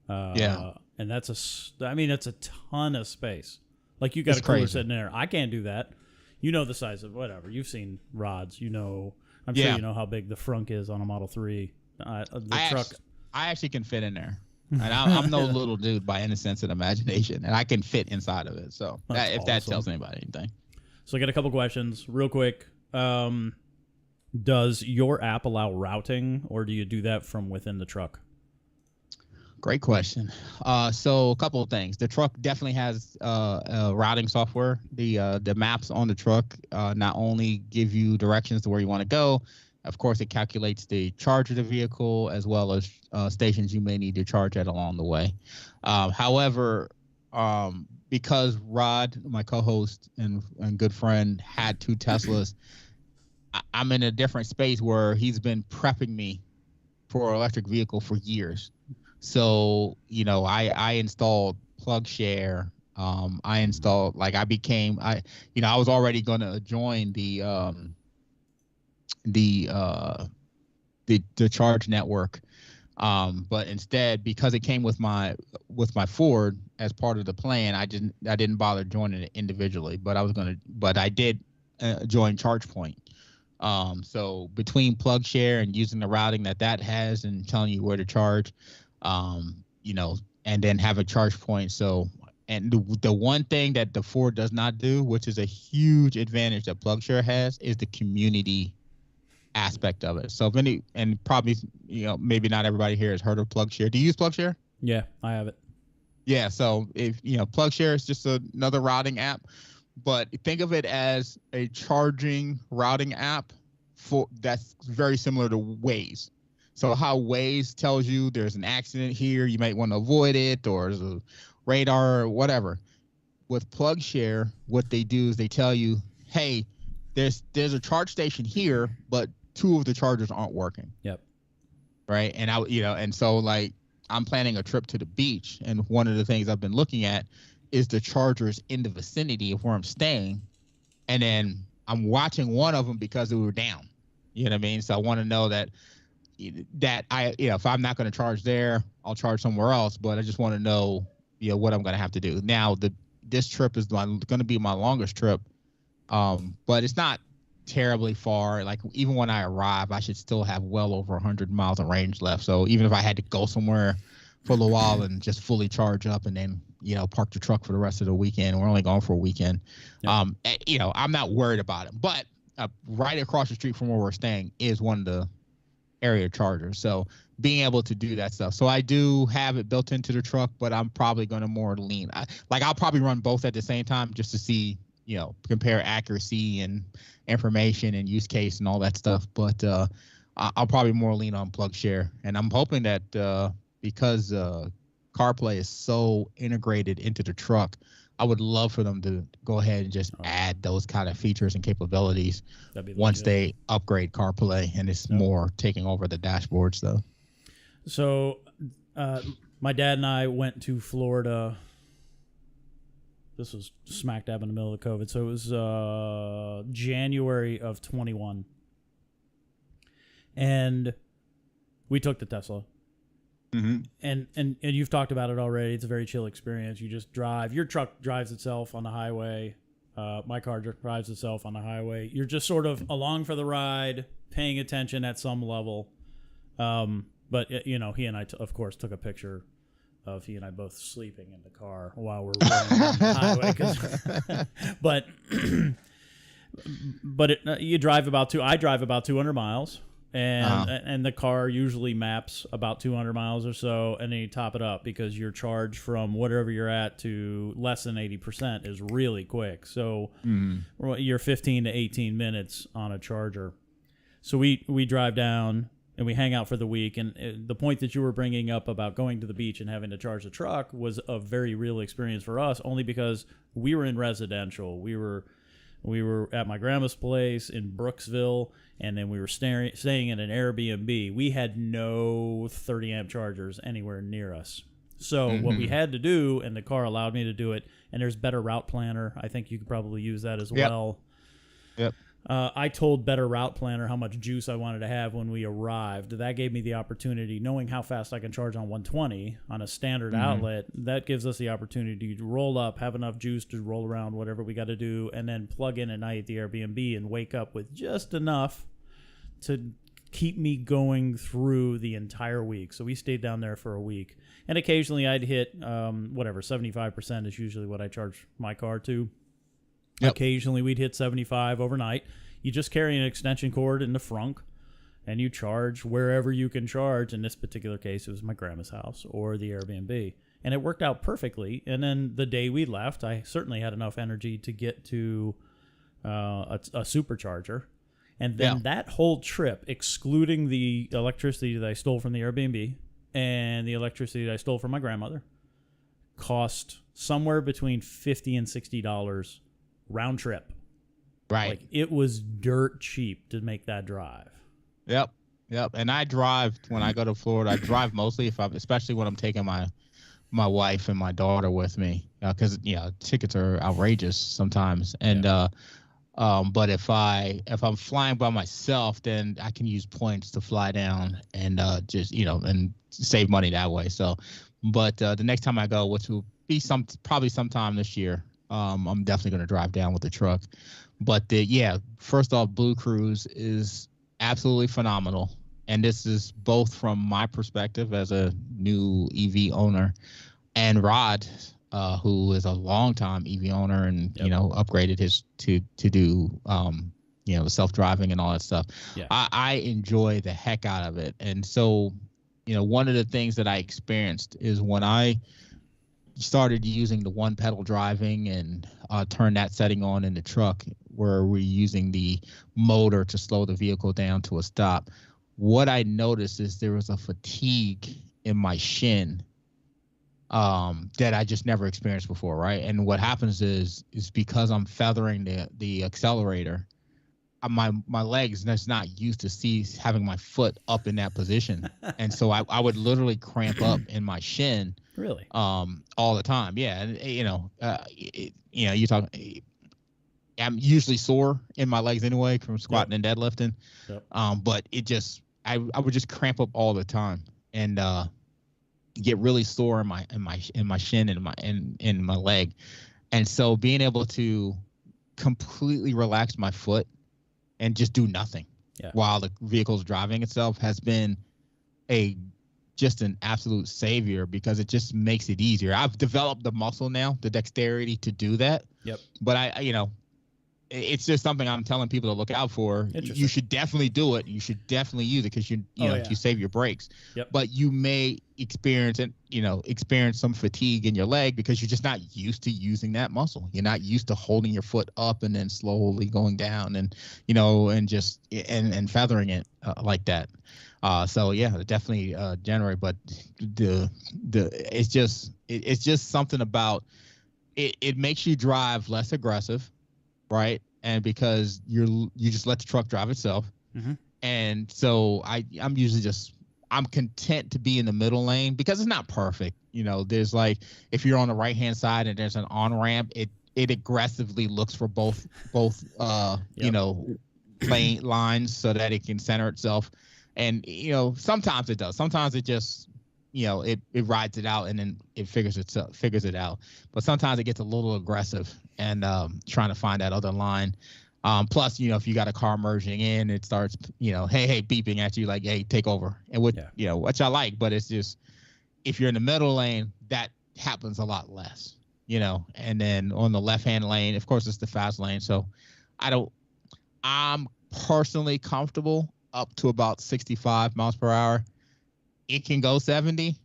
Yeah. And that's a ton of space. Like you got a cooler sitting there. I can't do that. The size of whatever. You've seen rods. I'm sure you know how big the frunk is on a Model 3. The truck. I actually can fit in there. And I'm no little dude by any sense of imagination, and I can fit inside of it. So if that tells anybody anything. So I got a couple questions real quick. Does your app allow routing, or do you do that from within the truck? Great question. So a couple of things. The truck definitely has routing software. The maps on the truck not only give you directions to where you want to go. Of course, it calculates the charge of the vehicle as well as stations you may need to charge at along the way. However, because Rod, my co-host and good friend, had 2 Teslas, I'm in a different space where he's been prepping me for an electric vehicle for years. So, I installed PlugShare. I installed, I was already going to join the charge network. But instead, because it came with my Ford as part of the plan, I didn't bother joining it individually, but I did join ChargePoint. So between PlugShare and using the routing that has and telling you where to charge, and then have a charge point. So, and the one thing that the Ford does not do, which is a huge advantage that PlugShare has, is the community aspect of it. So and probably, maybe not everybody here has heard of PlugShare. Do you use PlugShare? Yeah, I have it. Yeah. So if, PlugShare is just another routing app, but think of it as a charging routing app that's very similar to Waze. So how Waze tells you there's an accident here, you might want to avoid it, or there's a radar or whatever. With PlugShare, what they do is they tell you, hey, there's a charge station here, but 2 of the chargers aren't working. Yep. Right. And and so I'm planning a trip to the beach, and one of the things I've been looking at is the chargers in the vicinity of where I'm staying, and then I'm watching one of them because we were down. You know what I mean? So I want to know that if I'm not going to charge there, I'll charge somewhere else. But I just want to know, what I'm going to have to do. Now, this trip is going to be my longest trip, but it's not terribly far. Even when I arrive, I should still have well over 100 miles of range left. So even if I had to go somewhere for a little while and just fully charge up and then, park the truck for the rest of the weekend, we're only going for a weekend. Yep. I'm not worried about it. But right across the street from where we're staying is one of the area chargers. So being able to do that stuff. So I do have it built into the truck, but I'm probably going to more lean. I'll probably run both at the same time just to see, compare accuracy and information and use case and all that stuff. But I'll probably more lean on PlugShare. And I'm hoping that because CarPlay is so integrated into the truck, I would love for them to go ahead and just add those kind of features and capabilities once they upgrade CarPlay and it's more taking over the dashboard stuff. So my dad and I went to Florida. This was smack dab in the middle of COVID. So it was January of 21. And we took the Tesla. Mm-hmm. And you've talked about it already. It's a very chill experience. You just drive. Your truck drives itself on the highway. My car drives itself on the highway. You're just sort of along for the ride, paying attention at some level. But he and I, of course, took a picture of he and I both sleeping in the car while we're running down the highway. But you drive I drive about 200 miles. And the car usually maps about 200 miles or so, and then you top it up because your charge from whatever you're at to less than 80% is really quick. So you're 15 to 18 minutes on a charger. So we drive down and we hang out for the week. And the point that you were bringing up about going to the beach and having to charge the truck was a very real experience for us, only because we were in residential. We were at my grandma's place in Brooksville, and then we were staying in an Airbnb. We had no 30-amp chargers anywhere near us. So what we had to do, and the car allowed me to do it, and there's Better Route Planner. I think you could probably use that as well. Yep. I told Better Route Planner how much juice I wanted to have when we arrived. That gave me the opportunity, knowing how fast I can charge on 120 on a standard outlet, that gives us the opportunity to roll up, have enough juice to roll around whatever we got to do, and then plug in at night at the Airbnb and wake up with just enough to keep me going through the entire week. So we stayed down there for a week. And occasionally I'd hit, 75% is usually what I charge my car to. Yep. Occasionally we'd hit 75 overnight. You just carry an extension cord in the frunk, and you charge wherever you can charge. In this particular case, it was my grandma's house or the Airbnb. And it worked out perfectly. And then the day we left, I certainly had enough energy to get to a supercharger. And then that whole trip, excluding the electricity that I stole from the Airbnb and the electricity that I stole from my grandmother, cost somewhere between $50 and $60 round trip. Right. Like, it was dirt cheap to make that drive. Yep. And I drive when I go to Florida. I drive mostly especially when I'm taking my wife and my daughter with me, because tickets are outrageous sometimes. And but if I'm flying by myself, then I can use points to fly down and and save money that way. So, but the next time I go, which will be probably sometime this year, I'm definitely going to drive down with the truck. But first off, Blue Cruise is absolutely phenomenal, and this is both from my perspective as a new EV owner, and Rod, who is a longtime EV owner and upgraded his to do self-driving and all that stuff. Yeah. I enjoy the heck out of it. And so one of the things that I experienced is when I started using the one pedal driving and turned that setting on in the truck, where we're using the motor to slow the vehicle down to a stop, what I noticed is there was a fatigue in my shin that I just never experienced before, right? And what happens is because I'm feathering the accelerator, my legs that's not used to having my foot up in that position, and so I would literally cramp up in my shin, really, all the time. Yeah, and you talk. I'm usually sore in my legs anyway from squatting and deadlifting, but it just I would just cramp up all the time and get really sore in my shin and in my leg. And so being able to completely relax my foot and just do nothing while the vehicle's driving itself has been just an absolute savior, because it just makes it easier. I've developed the muscle now, the dexterity to do that. Yep. But it's just something I'm telling people to look out for. You should definitely do it. You should definitely use it, because you save your brakes. Yep. But you may experience some fatigue in your leg because you're just not used to using that muscle. You're not used to holding your foot up and then slowly going down and and feathering it like that. So definitely generate. But it's just something about it. It makes you drive less aggressive. Right. And because you just let the truck drive itself. Mm-hmm. And so I'm content to be in the middle lane, because it's not perfect. There's like, if you're on the right hand side and there's an on ramp, it aggressively looks for both lane lines so that it can center itself. And sometimes it does. Sometimes it just it rides it out and then it figures it out. But sometimes it gets a little aggressive and trying to find that other line. Plus, if you got a car merging in, it starts, hey, beeping at you like, hey, take over. And which I like, but it's just, if you're in the middle lane, that happens a lot less, and then on the left-hand lane, of course, it's the fast lane. So I'm personally comfortable up to about 65 miles per hour. It can go 70.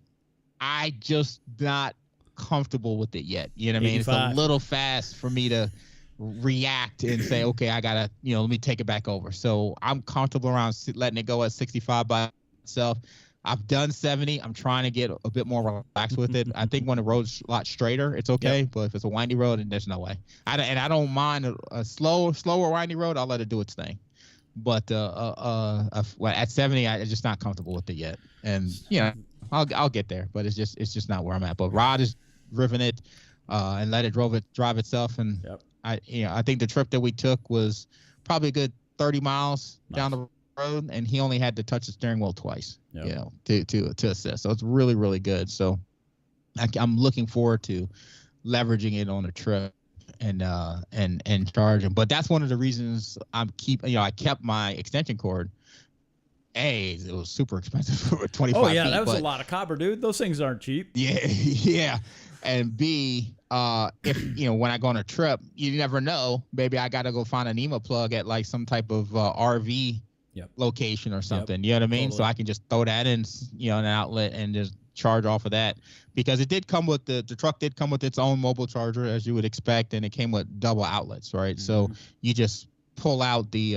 I just not comfortable with it yet. You know what I mean? It's a little fast for me to react and say, okay, I gotta, let me take it back over. So I'm comfortable around letting it go at 65 by itself. I've done 70. I'm trying to get a bit more relaxed with it. I think when the road's a lot straighter, it's okay. Yep. But if it's a windy road, then there's no way. I don't mind a slower windy road. I'll let it do its thing. But at 70, I'm just not comfortable with it yet. And I'll get there, but it's just not where I'm at. But Rod has driven it and let it drive itself. And I think the trip that we took was probably a good 30 miles down the road, and he only had to touch the steering wheel twice, to assist. So it's really, really good. So I'm looking forward to leveraging it on a trip and charge them. But that's one of the reasons I kept my extension cord. It was super expensive for 25 Oh yeah, feet, that was a lot of copper, dude. Those things aren't cheap. Yeah, yeah. And B, if when I go on a trip, you never know. Maybe I got to go find a NEMA plug at like some type of RV location or something. You know what I mean? Totally. So I can just throw that in, an outlet and just charge off of that, because it did come with the truck did come with its own mobile charger, as you would expect, and it came with double outlets, right? Mm-hmm. So you just pull out the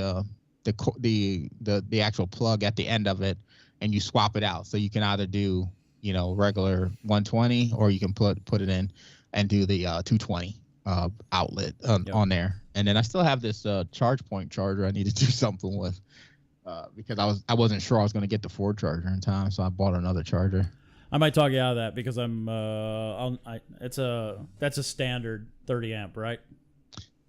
actual plug at the end of it, and you swap it out. So you can either do regular 120, or you can put it in and do the 220 outlet on there. And then I still have this charge point charger I need to do something with, because I wasn't sure I was going to get the Ford charger in time, so I bought another charger. I might talk you out of that because that's a standard 30 amp, right?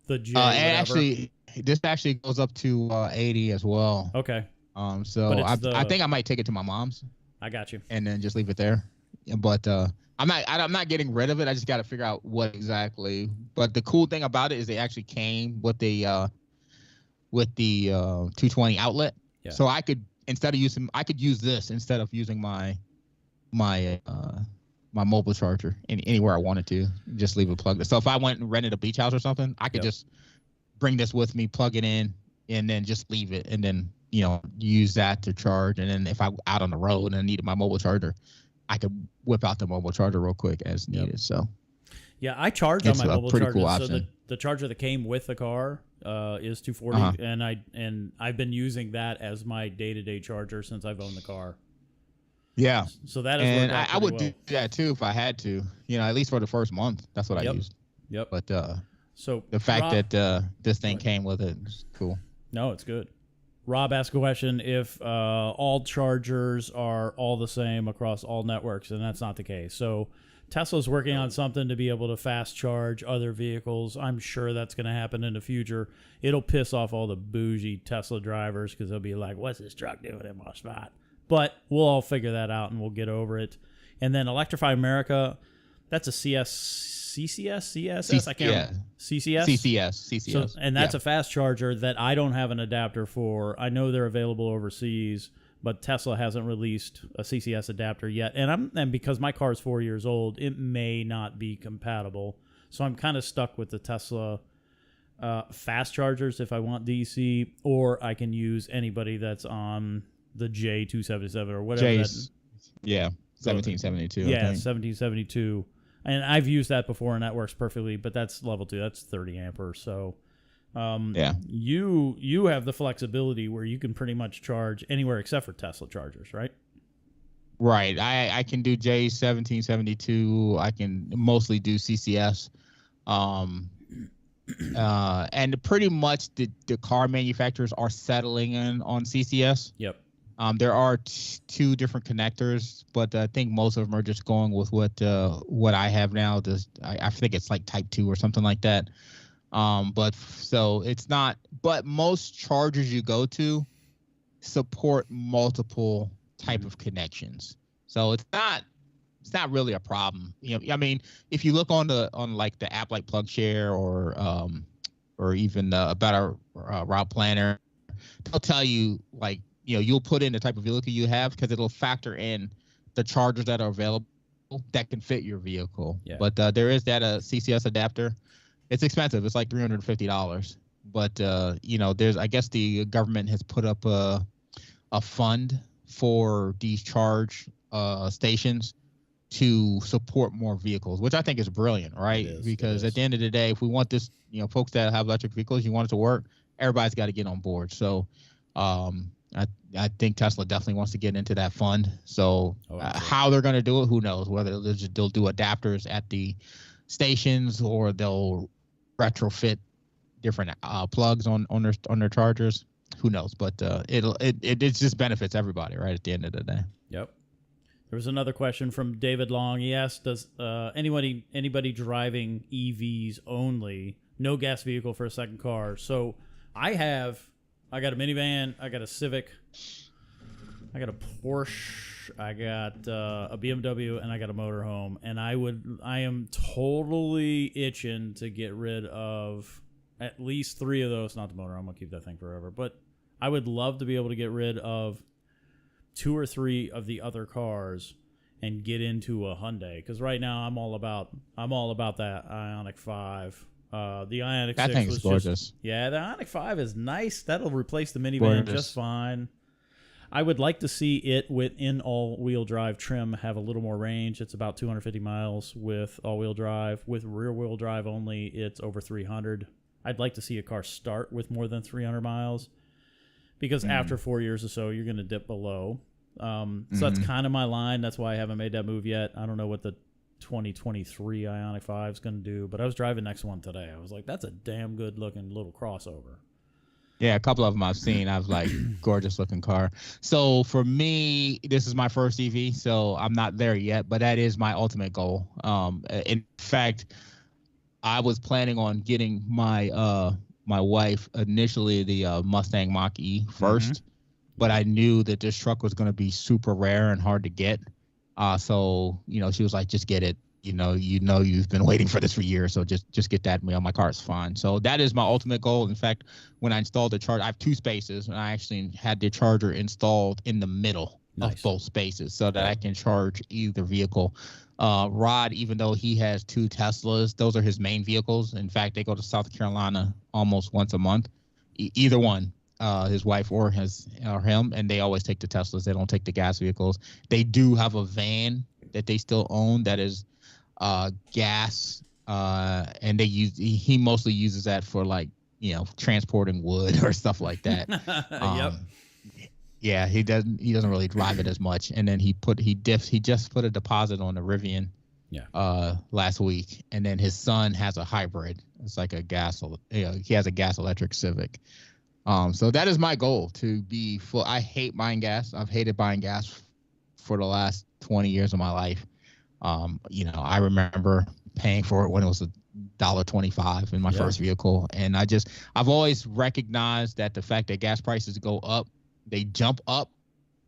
The J. This actually goes up to 80 as well. Okay. So I think I might take it to my mom's. I got you. And then just leave it there. But I'm not getting rid of it. I just got to figure out what exactly. But the cool thing about it is they actually came with the 220 outlet. Yeah. So I could use this instead of using my mobile charger anywhere I wanted to. Just leave it plugged. So if I went and rented a beach house or something, I could just bring this with me, plug it in, and then just leave it, and then use that to charge. And then if I'm out on the road and I needed my mobile charger, I could whip out the mobile charger real quick as needed. So yeah, I charge on my mobile charger. Cool so the charger that came with the car is 240, and I've been using that as my day-to-day charger since I've owned the car. Yeah. So that is, and I would do that too if I had to. At least for the first month, that's what I used. Yep. But so the fact that this thing came with it is cool. No, it's good. Rob asked a question if all chargers are all the same across all networks, and that's not the case. So Tesla's working on something to be able to fast charge other vehicles. I'm sure that's going to happen in the future. It'll piss off all the bougie Tesla drivers because they'll be like, what's this truck doing in my spot? But we'll all figure that out and we'll get over it. And then Electrify America, that's a CCS? I can't remember. CCS. So, and that's a fast charger that I don't have an adapter for. I know they're available overseas, but Tesla hasn't released a CCS adapter yet. And because my car is 4 years old, it may not be compatible. So I'm kind of stuck with the Tesla fast chargers if I want DC, or I can use anybody that's on the J277 or whatever. 1772. Yeah, 1772. And I've used that before, and that works perfectly. But that's level 2. That's 30 amperes. So, you have the flexibility where you can pretty much charge anywhere except for Tesla chargers, right? Right. I can do J1772. I can mostly do CCS. And pretty much the car manufacturers are settling in on CCS. Yep. There are two different connectors, but I think most of them are just going with what I have now. I think it's like Type 2 or something like that. But so it's not. But most chargers you go to support multiple type of connections, so it's not really a problem. I mean, if you look on like the app like PlugShare or even a better route planner, they'll tell you like. You'll put in the type of vehicle you have because it'll factor in the chargers that are available that can fit your vehicle. Yeah. But there is that CCS adapter. It's expensive. It's like $350. But I guess the government has put up a fund for these charge stations to support more vehicles, which I think is brilliant, right? Because at the end of the day, if we want this, folks that have electric vehicles, you want it to work, everybody's got to get on board. So. I think Tesla definitely wants to get into that fund. So how they're going to do it, who knows? Whether they'll do adapters at the stations or they'll retrofit different plugs on their chargers. Who knows? But it just benefits everybody, right? At the end of the day. Yep. There was another question from David Long. He asked, "Does anybody driving EVs only, no gas vehicle for a second car?" So I got a minivan. I got a Civic. I got a Porsche, I got a BMW, and I got a motorhome. And I am totally itching to get rid of at least 3 of those. Not the motorhome, I'm gonna keep that thing forever. But I would love to be able to get rid of 2 or 3 of the other cars and get into a Hyundai. Because right now I'm all about that Ioniq 5. The Ioniq 6 that thing was is gorgeous. just, yeah, the Ioniq 5 is nice. That'll replace the minivan Gorgeous. just fine. I would like to see it within all-wheel drive trim have a little more range. It's about 250 miles with all-wheel drive. With rear-wheel drive only, it's over 300. I'd like to see a car start with more than 300 miles because after 4 years or so, you're going to dip below. So that's kind of my line. That's why I haven't made that move yet. I don't know what the 2023 Ioniq 5 is going to do, but I was driving next one today. I was like, that's a damn good-looking little crossover. Yeah, a couple of them I've seen. I've like gorgeous looking car. So for me, this is my first EV, so I'm not there yet, but that is my ultimate goal. In fact, I was planning on getting my my wife initially the Mustang Mach-E first, but I knew that this truck was going to be super rare and hard to get. So she was like, just get it. You've been waiting for this for years, so just get that. My car is fine. So that is my ultimate goal. In fact, when I installed the charger, I have 2 spaces, and I actually had the charger installed in the middle of both spaces so that I can charge either vehicle. Rod, even though he has 2 Teslas, those are his main vehicles. In fact, they go to South Carolina almost once a month. Either one, his wife or him, and they always take the Teslas. They don't take the gas vehicles. They do have a van that they still own that is gas, and he mostly uses that for transporting wood or stuff like that. Yep. Yeah, he doesn't really drive it as much. And then he just put a deposit on the Rivian last week, and then his son has a hybrid. It's like a he has a gas electric Civic. So that is my goal, to be full. I hate buying gas. I've hated buying gas for the last 20 years of my life. I remember paying for it when it was $1.25 in my first vehicle. And I've always recognized that the fact that gas prices go up, they jump up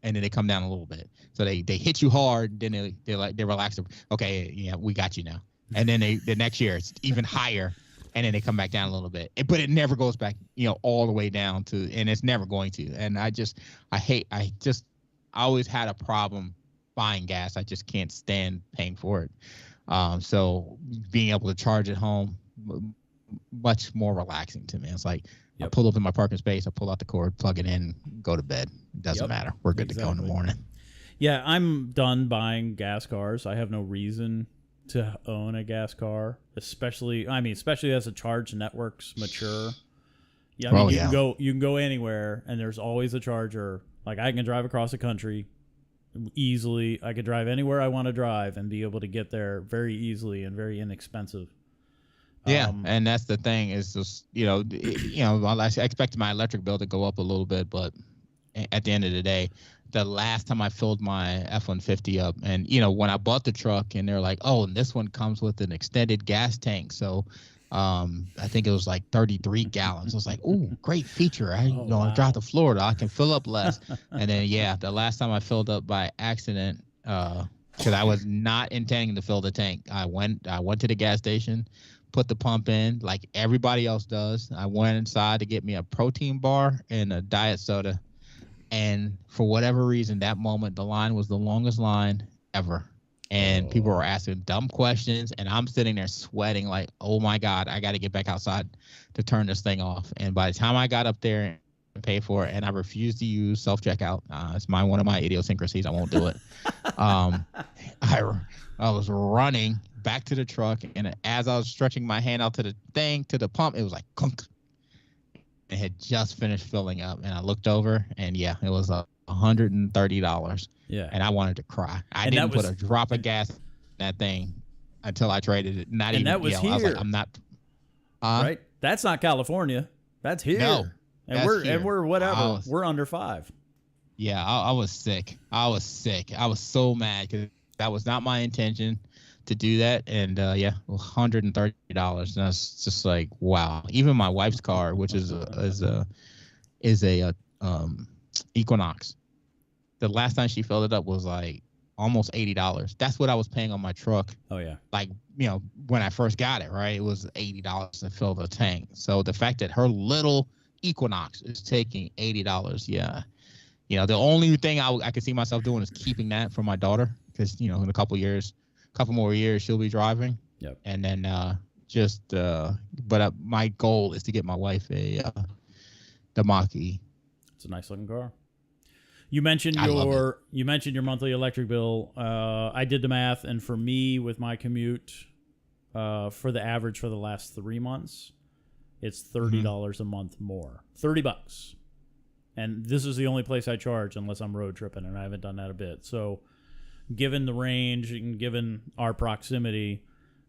and then they come down a little bit. So they hit you hard, then they relax. Okay, yeah, we got you now. And then the next year it's even higher, and then they come back down a little bit. But it never goes back, all the way down to, and it's never going to. And I always had a problem buying gas. I just can't stand paying for it. So being able to charge at home, much more relaxing to me. It's like I pull up in my parking space, I pull out the cord, plug it in, go to bed. It doesn't matter. We're good to go in the morning. Yeah, I'm done buying gas cars. I have no reason to own a gas car, especially as the charge networks mature. Yeah, you can go anywhere and there's always a charger. Like I can drive across the country easily. I could drive anywhere I want to drive and be able to get there very easily and very inexpensive. Yeah, and that's the thing is just I expected my electric bill to go up a little bit, but at the end of the day, the last time I filled my F-150 up, and when I bought the truck, and they're like, oh, and this one comes with an extended gas tank, so I think it was like 33 gallons. I was like, ooh, great feature. I drive to Florida, I can fill up less. And then the last time I filled up by accident, because I was not intending to fill the tank. I went to the gas station, put the pump in like everybody else does. I went inside to get me a protein bar and a diet soda. And for whatever reason, that moment, the line was the longest line ever. And people were asking dumb questions, and I'm sitting there sweating like, oh, my God, I got to get back outside to turn this thing off. And by the time I got up there and paid for it, and I refused to use self-checkout, it's one of my idiosyncrasies. I won't do it. I was running back to the truck, and as I was stretching my hand out to the pump, it was like clunk. It had just finished filling up, and I looked over, and it was $130. Yeah, and I wanted to cry. I didn't put a drop of gas in that thing until I traded it. That was here. I was like, I'm not. Right, that's not California. That's here. No, we're whatever. We're under 5. Yeah, I was sick. I was so mad because that was not my intention to do that. And $130. And that's just like, wow. Even my wife's car, which is a Equinox, the last time she filled it up was like almost $80. That's what I was paying on my truck. Oh yeah. Like, when I first got it, right? It was $80 to fill the tank. So the fact that her little Equinox is taking $80, yeah. The only thing I could see myself doing is keeping that for my daughter, because in a couple more years she'll be driving. Yep. And then but my goal is to get my wife the Mach-E. It's a nice looking car. You mentioned your monthly electric bill. I did the math, and for me, with my commute, for the average for the last 3 months, it's $30 a month more. $30. And this is the only place I charge unless I'm road tripping, and I haven't done that a bit. So given the range and given our proximity,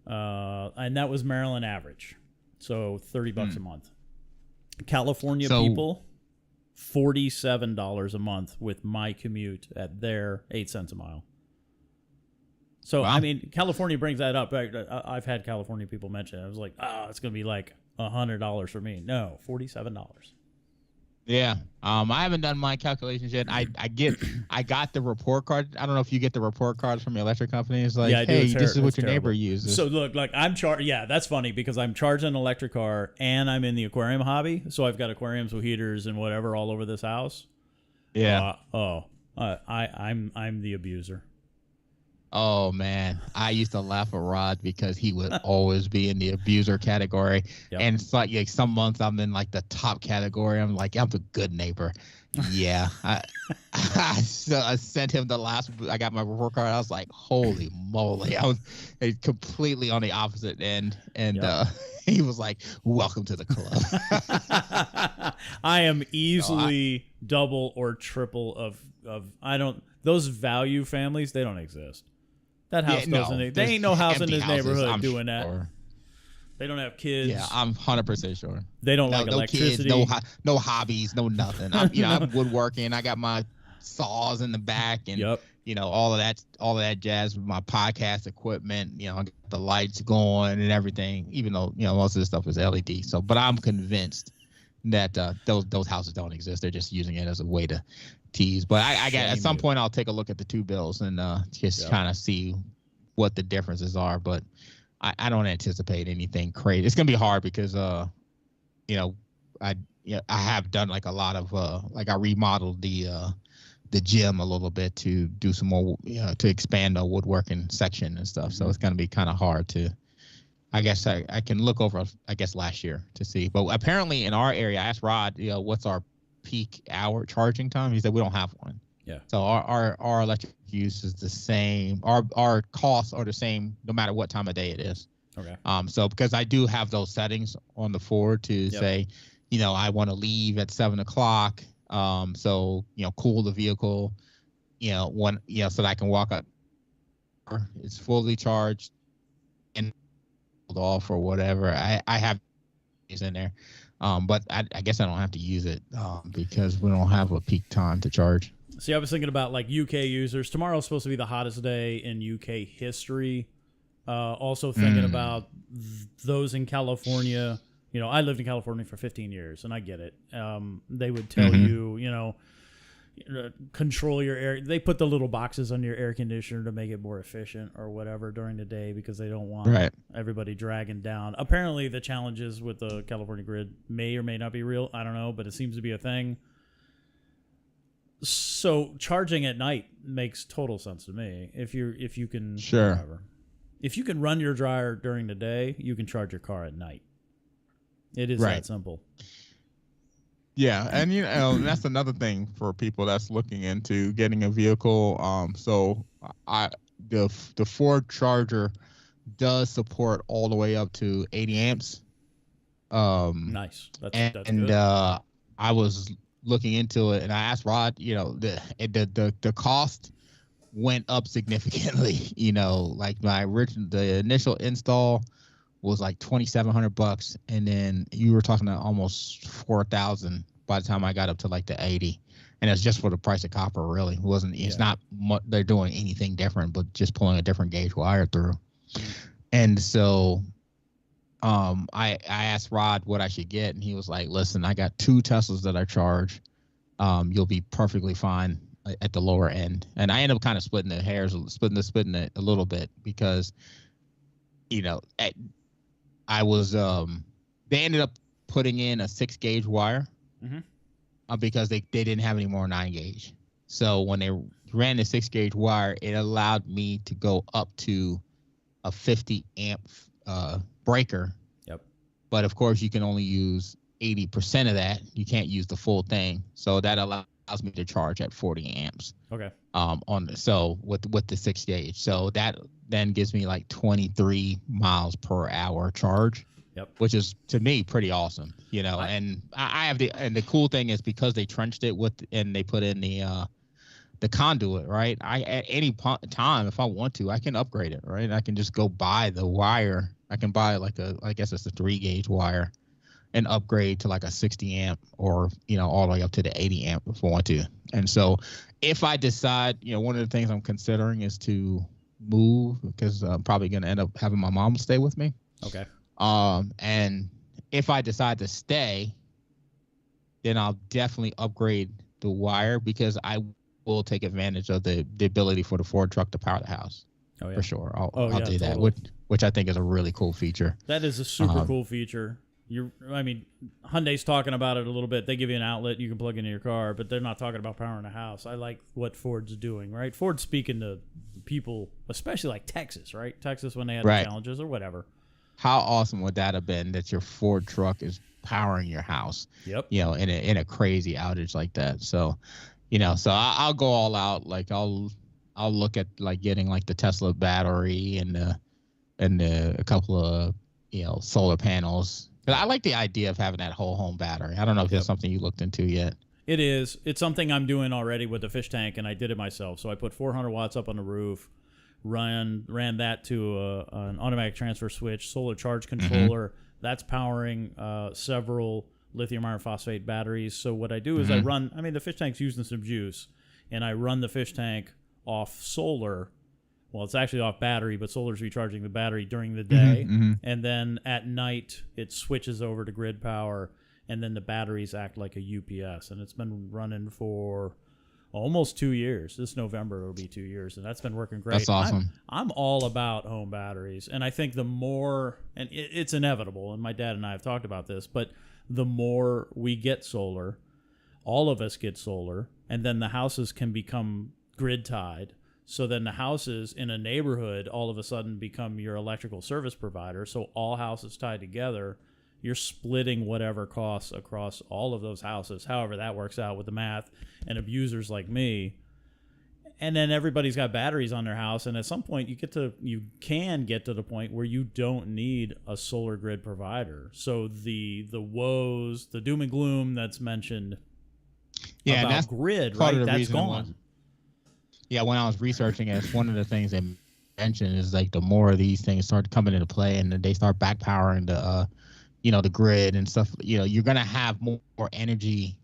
and that was Maryland average. So $30 a month. California people, $47 a month with my commute at their 8 cents a mile. So, wow. I mean, California brings that up. I've had California people mention it. I was like, it's going to be like $100 for me. No, $47. Yeah. I haven't done my calculations yet. I got the report card. I don't know if you get the report cards from your electric company. It's like, hey, this is what your neighbor uses. So look, like I'm that's funny because I'm charging an electric car and I'm in the aquarium hobby. So I've got aquariums with heaters and whatever all over this house. Yeah. I'm the abuser. Oh man, I used to laugh at Rod because he would always be in the abuser category. Yep. And it's like some months I'm in like the top category. I'm like, I'm the good neighbor. Yeah. I sent him the last, I got my report card. I was like, holy moly. I was completely on the opposite end. And he was like, welcome to the club. I am easily double or triple of those value families, they don't exist. That house doesn't. They ain't no house in this neighborhood doing that. They don't have kids. Yeah, I'm 100% sure. They don't like electricity. Kids, no hobbies, no nothing. I'm woodworking. I got my saws in the back, and all of that jazz with my podcast equipment. I got the lights going and everything. Even though most of this stuff is LED. So, but I'm convinced that those houses don't exist. They're just using it as a way to tease. But I got at some point I'll take a look at the two bills and just kind of see what the differences are. But I don't anticipate anything crazy. It's gonna be hard because I have done like a lot of I remodeled the gym a little bit to do some more to expand the woodworking section and stuff. So it's gonna be kind of hard to. I guess I can look over last year to see. But apparently in our area, I asked Rod, what's our peak hour charging time? He said we don't have one. Yeah. So our electric use is the same. Our costs are the same no matter what time of day it is. Okay. So because I do have those settings on the Ford to say, I want to leave at 7 o'clock. So cool the vehicle, so that I can walk up. It's fully charged and off or whatever. I have these in there. But I guess I don't have to use it because we don't have a peak time to charge. See, I was thinking about like UK users. Tomorrow's supposed to be the hottest day in UK history. Also thinking about those in California. I lived in California for 15 years, and I get it. They would tell you, control your air. They put the little boxes on your air conditioner to make it more efficient or whatever during the day because they don't want everybody dragging down. Apparently, the challenges with the California grid may or may not be real. I don't know, but it seems to be a thing. So charging at night makes total sense to me. If you can whatever. If you can run your dryer during the day, you can charge your car at night. It is that simple. Yeah, and that's another thing for people that's looking into getting a vehicle. So the Ford Charger does support all the way up to 80 amps. Nice. That's good. I was looking into it, and I asked Rod. The cost went up significantly. Like the initial install was like $2,700, and then you were talking to almost $4,000 by the time I got up to like the 80, and it's just for the price of copper. Really, it wasn't. It's not. They're doing anything different, but just pulling a different gauge wire through. And so, I asked Rod what I should get, and he was like, "Listen, I got 2 Teslas that I charge. You'll be perfectly fine at the lower end, and I ended up kind of splitting it a little bit because, I was they ended up putting in a 6-gauge wire because they didn't have any more 9-gauge. So when they ran the 6-gauge wire, it allowed me to go up to a 50 amp breaker. Yep. But of course, you can only use 80% of that. You can't use the full thing. So that allows me to charge at 40 amps. Okay. With the 6-gauge. So that then gives me like 23 miles per hour charge. Yep. Which is, to me, pretty awesome, and I have the cool thing is because they trenched it and they put in the conduit, right? At any time, if I want to, I can upgrade it, right? I can just go buy the wire. I can buy I guess it's a 3-gauge wire and upgrade to like a 60 amp or, all the way up to the 80 amp if I want to. And so if I decide, one of the things I'm considering is to move because I'm probably going to end up having my mom stay with me. Okay. And if I decide to stay, then I'll definitely upgrade the wire because I will take advantage of the ability for the Ford truck to power the house. Oh, yeah. For sure. I'll totally. do that, which I think is a really cool feature. That is a super cool feature. Hyundai's talking about it a little bit. They give you an outlet you can plug into your car, but they're not talking about powering a house. I like what Ford's doing, right? Ford's speaking to people, especially like Texas, right? Texas when they had the challenges or whatever. How awesome would that have been that your Ford truck is powering your house? Yep. In a crazy outage like that. So, so I'll go all out. Like I'll look at like getting like the Tesla battery and a couple of solar panels. But I like the idea of having that whole home battery. I don't know if that's something you looked into yet. It is. It's something I'm doing already with the fish tank, and I did it myself. So I put 400 watts up on the roof. Ran that to an automatic transfer switch, solar charge controller. That's powering several lithium iron phosphate batteries. So what I do is I run, the fish tank's using some juice, and I run the fish tank off solar. Well, it's actually off battery, but solar's recharging the battery during the day. And then at night, it switches over to grid power, and then the batteries act like a UPS. And it's been running for almost 2 years. This November it'll be 2 years, and that's been working great. That's awesome. I'm all about home batteries, and I think the more, and it's inevitable, and my dad and I have talked about this, but the more we get solar, all of us get solar, and then the houses can become grid tied. So then the houses in a neighborhood all of a sudden become your electrical service provider. So all houses tied together, you're splitting whatever costs across all of those houses, however that works out with the math, and abusers like me. And then everybody's got batteries on their house, and at some point you can get to the point where you don't need a solar grid provider. So the woes, the doom and gloom that's mentioned about that's grid, right? That's gone. When I was researching it, one of the things they mentioned is like the more of these things start coming into play and they start back powering the grid and stuff, you're going to have more energy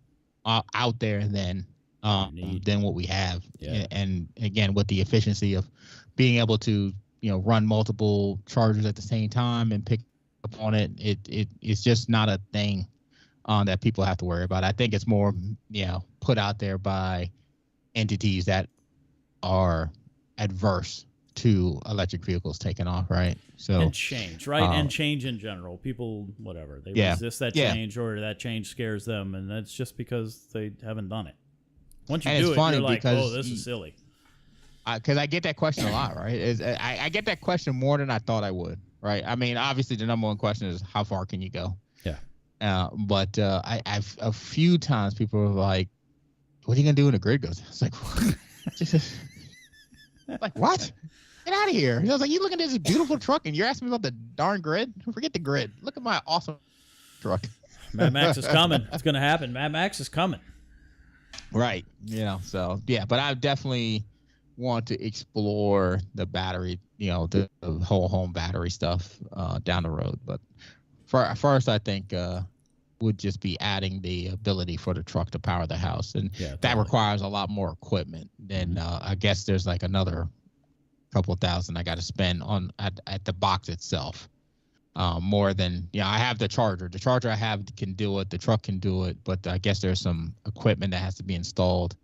out there than what we have. Yeah. And again, with the efficiency of being able to, run multiple chargers at the same time and pick up on it, it's just not a thing that people have to worry about. I think it's more, put out there by entities that are adverse to electric vehicles taking off, right? So and change, right? And change in general. People, whatever, they resist that change, or that change scares them, and that's just because they haven't done it. Once you do it, you're like, oh, this is silly. Because I get that question a lot, right? I get that question more than I thought I would, right? Obviously, the number one question is how far can you go? Yeah. But I've a few times people are like, "What are you gonna do when the grid goes?" It's like, like what? Get out of here! I was like, "You look at this beautiful truck, and you're asking me about the darn grid? Forget the grid. Look at my awesome truck." Mad Max is coming. It's gonna happen. Mad Max is coming. Right. So yeah, but I definitely want to explore the battery, the whole home battery stuff down the road. But first, I think would just be adding the ability for the truck to power the house, and that requires a lot more equipment. Then I guess there's like another couple of thousand I got to spend on at the box itself. More than I have the charger. The charger I have can do it. The truck can do it, but I guess there's some equipment that has to be installed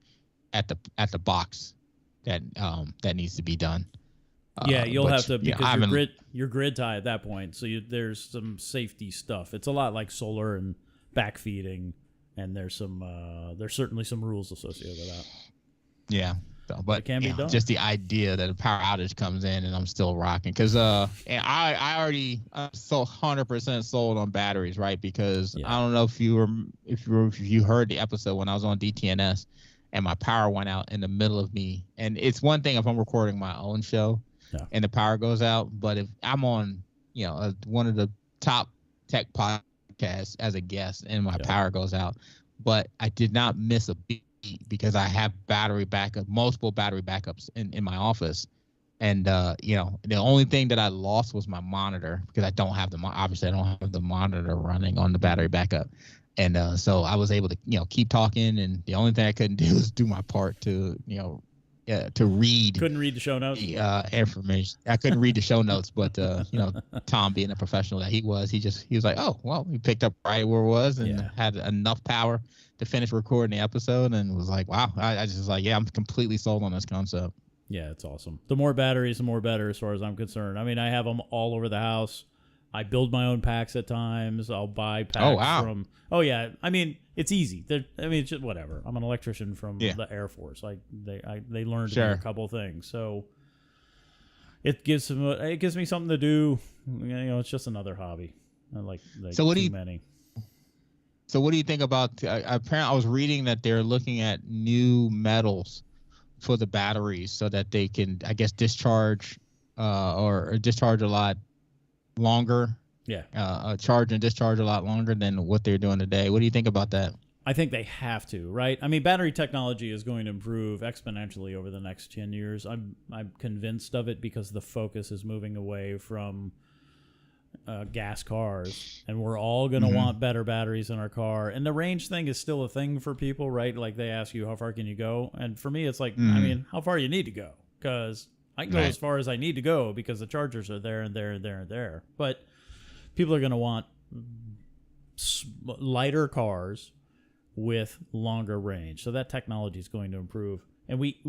at the box that that needs to be done. Yeah, you'll have to, you know, because your grid tie at that point. So there's some safety stuff. It's a lot like solar and backfeeding, and there's certainly some rules associated with that. Yeah. So, but it can be done. Just the idea that a power outage comes in and I'm still rocking, because and I'm so 100% sold on batteries, right? Because I don't know if you heard the episode when I was on DTNS and my power went out in the middle of me. And it's one thing if I'm recording my own show and the power goes out, but if I'm on one of the top tech podcasts as a guest and my power goes out, but I did not miss a beat because I have multiple battery backups in my office. And, the only thing that I lost was my monitor, because I don't have obviously I don't have the monitor running on the battery backup. And so I was able to, keep talking. And the only thing I couldn't do was do my part to read. Couldn't read the show notes? Information. I couldn't read the show notes, but, Tom being a professional that he was like, oh, well, he picked up right where it was and had enough power to finish recording the episode, and was like, wow, I just was like, I'm completely sold on this concept. Yeah, it's awesome. The more batteries, the more better, as far as I'm concerned. I mean, I have them all over the house. I build my own packs at times. I'll buy packs from. Oh yeah, I mean, it's easy. It's just whatever. I'm an electrician from the Air Force. They learned a couple things, so it gives me something to do. It's just another hobby. I like so what too many. So what do you think about? Apparently, I was reading that they're looking at new metals for the batteries so that they can, I guess, discharge or discharge a lot longer. Yeah. Charge and discharge a lot longer than what they're doing today. What do you think about that? I think they have to, right? I mean, battery technology is going to improve exponentially over the next 10 years. I'm convinced of it, because the focus is moving away from gas cars, and we're all going to want better batteries in our car. And the range thing is still a thing for people, right? Like, they ask you, how far can you go? And for me, it's like, I mean, how far you need to go? Because I can go as far as I need to go, because the chargers are there and there and there and there. But people are going to want lighter cars with longer range. So that technology is going to improve. And we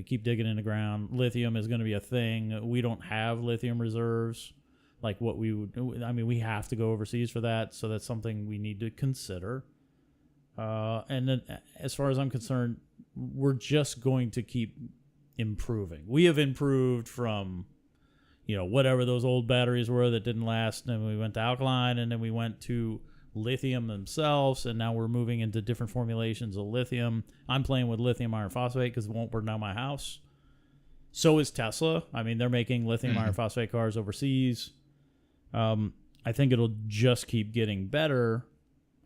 keep digging in the ground. Lithium is going to be a thing. We don't have lithium reserves like what we would. I mean, we have to go overseas for that. So that's something we need to consider. And then, as far as I'm concerned, we're just going to keep improving. We have improved from, whatever those old batteries were that didn't last. And we went to alkaline, and then we went to lithium themselves, and now we're moving into different formulations of lithium. I'm playing with lithium iron phosphate because it won't burn down my house. So is Tesla. I mean, they're making lithium iron phosphate cars overseas. I think it'll just keep getting better.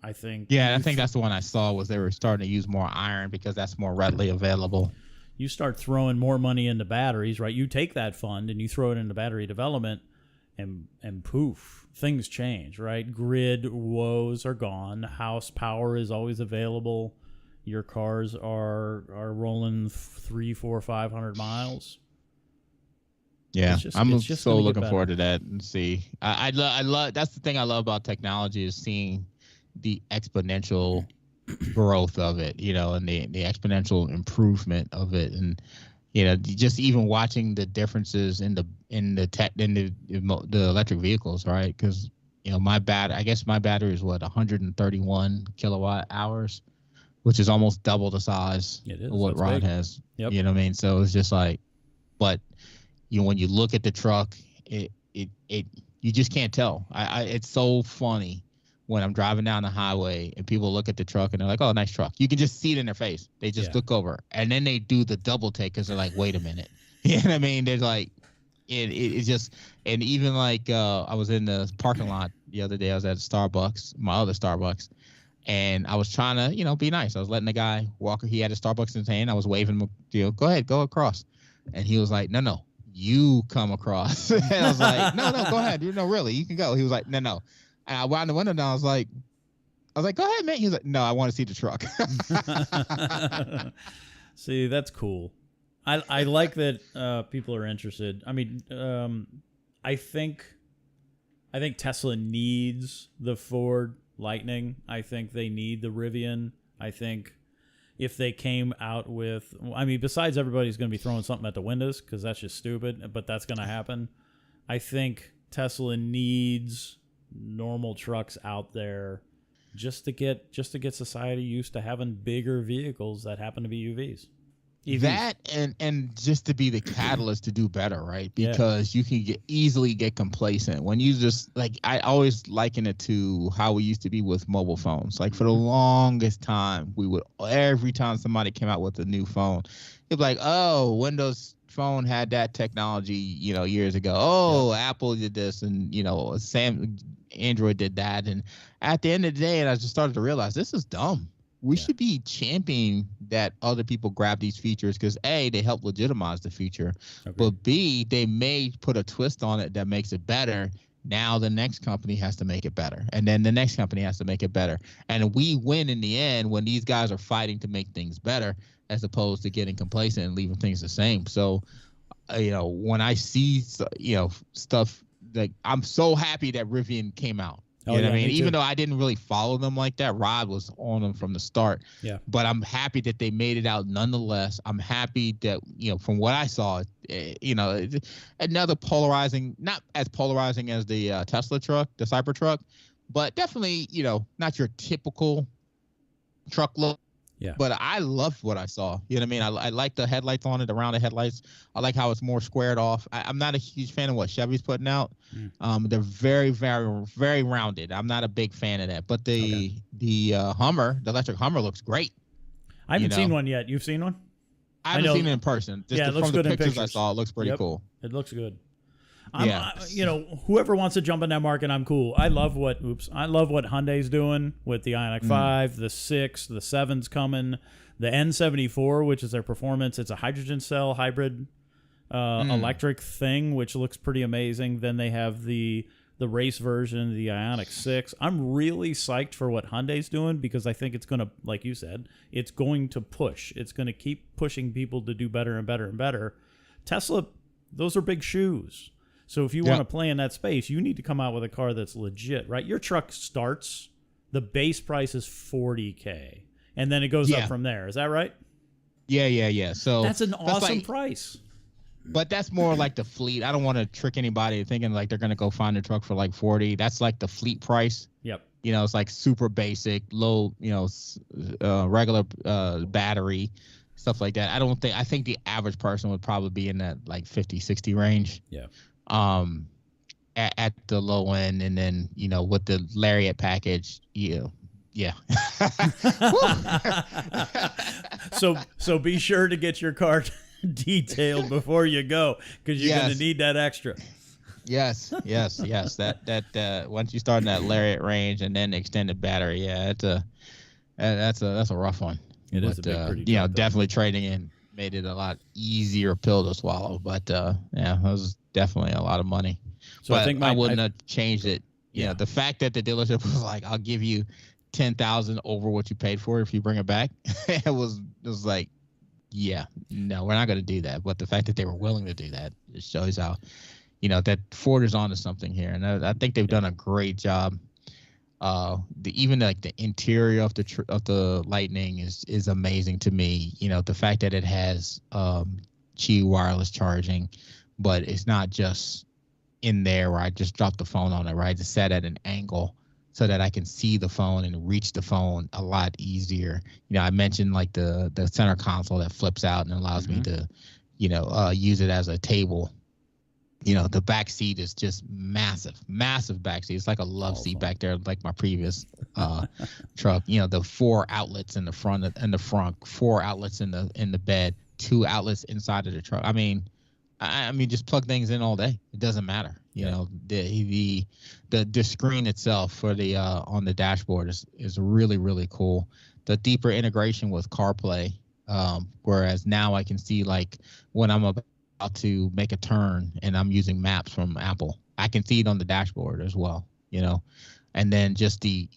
I think that's the one I saw, was they were starting to use more iron because that's more readily available. You start throwing more money into batteries, right? You take that fund and you throw it into battery development, and poof, things change, right? Grid woes are gone. House power is always available. Your cars are rolling 300, 400, 500 miles. Yeah, I'm so looking forward to that and see. I love that's the thing I love about technology, is seeing the exponential growth of it, and the exponential improvement of it, and just even watching the differences in the electric vehicles, right? Because my battery is 131 kilowatt hours, which is almost double the size of what Rod has. Yep. You know what I mean? So it's just like, but when you look at the truck, it you just can't tell. It's so funny when I'm driving down the highway and people look at the truck and they're like, "Oh, nice truck." You can just see it in their face. They just look over, and then they do the double take because they're like, "Wait a minute." You know what I mean? They're like, it's just, and even like I was in the parking lot the other day. I was at Starbucks, my other Starbucks, and I was trying to, be nice. I was letting the guy walk. He had a Starbucks in his hand. I was waving him, go ahead, go across. And he was like, no, you come across. And I was like, no, go ahead. Really, you can go. He was like, no. And I wound the window down. I was like, go ahead, man. He was like, no, I want to see the truck. See, that's cool. I like that people are interested. I mean, I think Tesla needs the Ford Lightning. I think they need the Rivian. I think if they came out with, I mean, besides everybody's going to be throwing something at the windows because that's just stupid, but that's going to happen. I think Tesla needs normal trucks out there just to get society used to having bigger vehicles that happen to be EVs. That and just to be the catalyst to do better, right? Because you can easily get complacent when you just like, I always liken it to how we used to be with mobile phones. Like for the longest time, we would, every time somebody came out with a new phone, it'd be like, oh, Windows Phone had that technology, years ago. Oh, Apple did this, and Android did that. And at the end of the day, and I just started to realize this is dumb. We should be championing that other people grab these features because A, they help legitimize the feature, but B, they may put a twist on it that makes it better. Now the next company has to make it better, and then the next company has to make it better, and we win in the end when these guys are fighting to make things better as opposed to getting complacent and leaving things the same. So, when I see stuff like, I'm so happy that Rivian came out. You know what I mean? Even though I didn't really follow them like that, Rod was on them from the start. Yeah. But I'm happy that they made it out nonetheless. I'm happy that, from what I saw, another polarizing, not as polarizing as the Tesla truck, the Cybertruck, but definitely, not your typical truck look. Yeah. But I loved what I saw. You know what I mean? I like the headlights on it, around the headlights. I like how it's more squared off. I'm not a huge fan of what Chevy's putting out. They're very, very, very rounded. I'm not a big fan of that. But the Hummer, the electric Hummer, looks great. I haven't seen one yet. You've seen one? I haven't seen it in person. Just it looks from good the in pictures I saw, it looks pretty cool. It looks good. Whoever wants to jump in that market, I'm cool. I love what Hyundai's doing with the Ioniq 5, the 6, the 7's coming, the N74, which is their performance. It's a hydrogen cell hybrid electric thing, which looks pretty amazing. Then they have the race version, the Ioniq 6. I'm really psyched for what Hyundai's doing because I think it's going to, like you said, it's going to push. It's going to keep pushing people to do better and better and better. Tesla, those are big shoes. So if you want to play in that space, you need to come out with a car that's legit, right? Your truck starts, the base price is $40K, and then it goes up from there. Is that right? Yeah. So that's an awesome price. But that's more like the fleet. I don't want to trick anybody thinking like they're going to go find a truck for like 40. That's like the fleet price. Yep. It's like super basic, low, regular battery, stuff like that. I think the average person would probably be in that like 50, 60 range. Yeah. At the low end, and then with the Lariat package, yeah. So be sure to get your car detailed before you go because you're going to need that extra. Yes. That once you start in that Lariat range and then extended battery, that's a rough one. It is a big pretty. Definitely trading in made it a lot easier pill to swallow, but it was definitely a lot of money. So but I think I wouldn't have changed it. The fact that the dealership was like, I'll give you $10,000 over what you paid for it if you bring it back, it was like, no, we're not going to do that. But the fact that they were willing to do that, it shows how, that Ford is onto something here, and I think they've done a great job. Even like the interior of the Lightning is amazing to me. The fact that it has Qi wireless charging, but it's not just in there where I just drop the phone on it, right? It's set at an angle so that I can see the phone and reach the phone a lot easier. I mentioned like the center console that flips out and allows me to, use it as a table. The back seat is just massive back seat. It's like a love seat back there, like my previous truck. The 4 outlets in the front, 4 outlets in the bed, 2 outlets inside of the truck. I mean, just plug things in all day. It doesn't matter. The screen itself for the on the dashboard is really, really cool. The deeper integration with CarPlay, whereas now I can see like when I'm about to make a turn and I'm using maps from Apple, I can see it on the dashboard as well. And then just the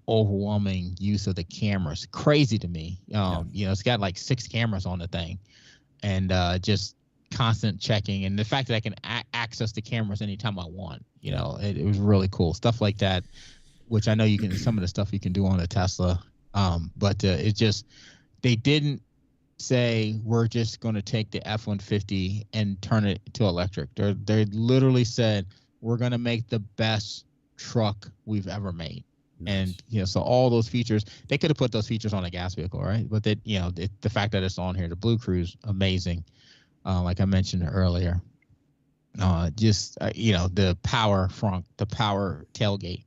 overwhelming use of the cameras, crazy to me. It's got like 6 cameras on the thing, and just constant checking, and the fact that I can access the cameras anytime I want. It was really cool stuff like that, which I know you can. Some of the stuff you can do on a Tesla, but it just they didn't say we're just going to take the F-150 and turn it to electric. They literally said we're going to make the best truck we've ever made. Nice. And so all those features, they could have put those features on a gas vehicle, right? But that the fact that it's on here, the Blue Cruise, amazing. Like I mentioned earlier, the power front, the power tailgate,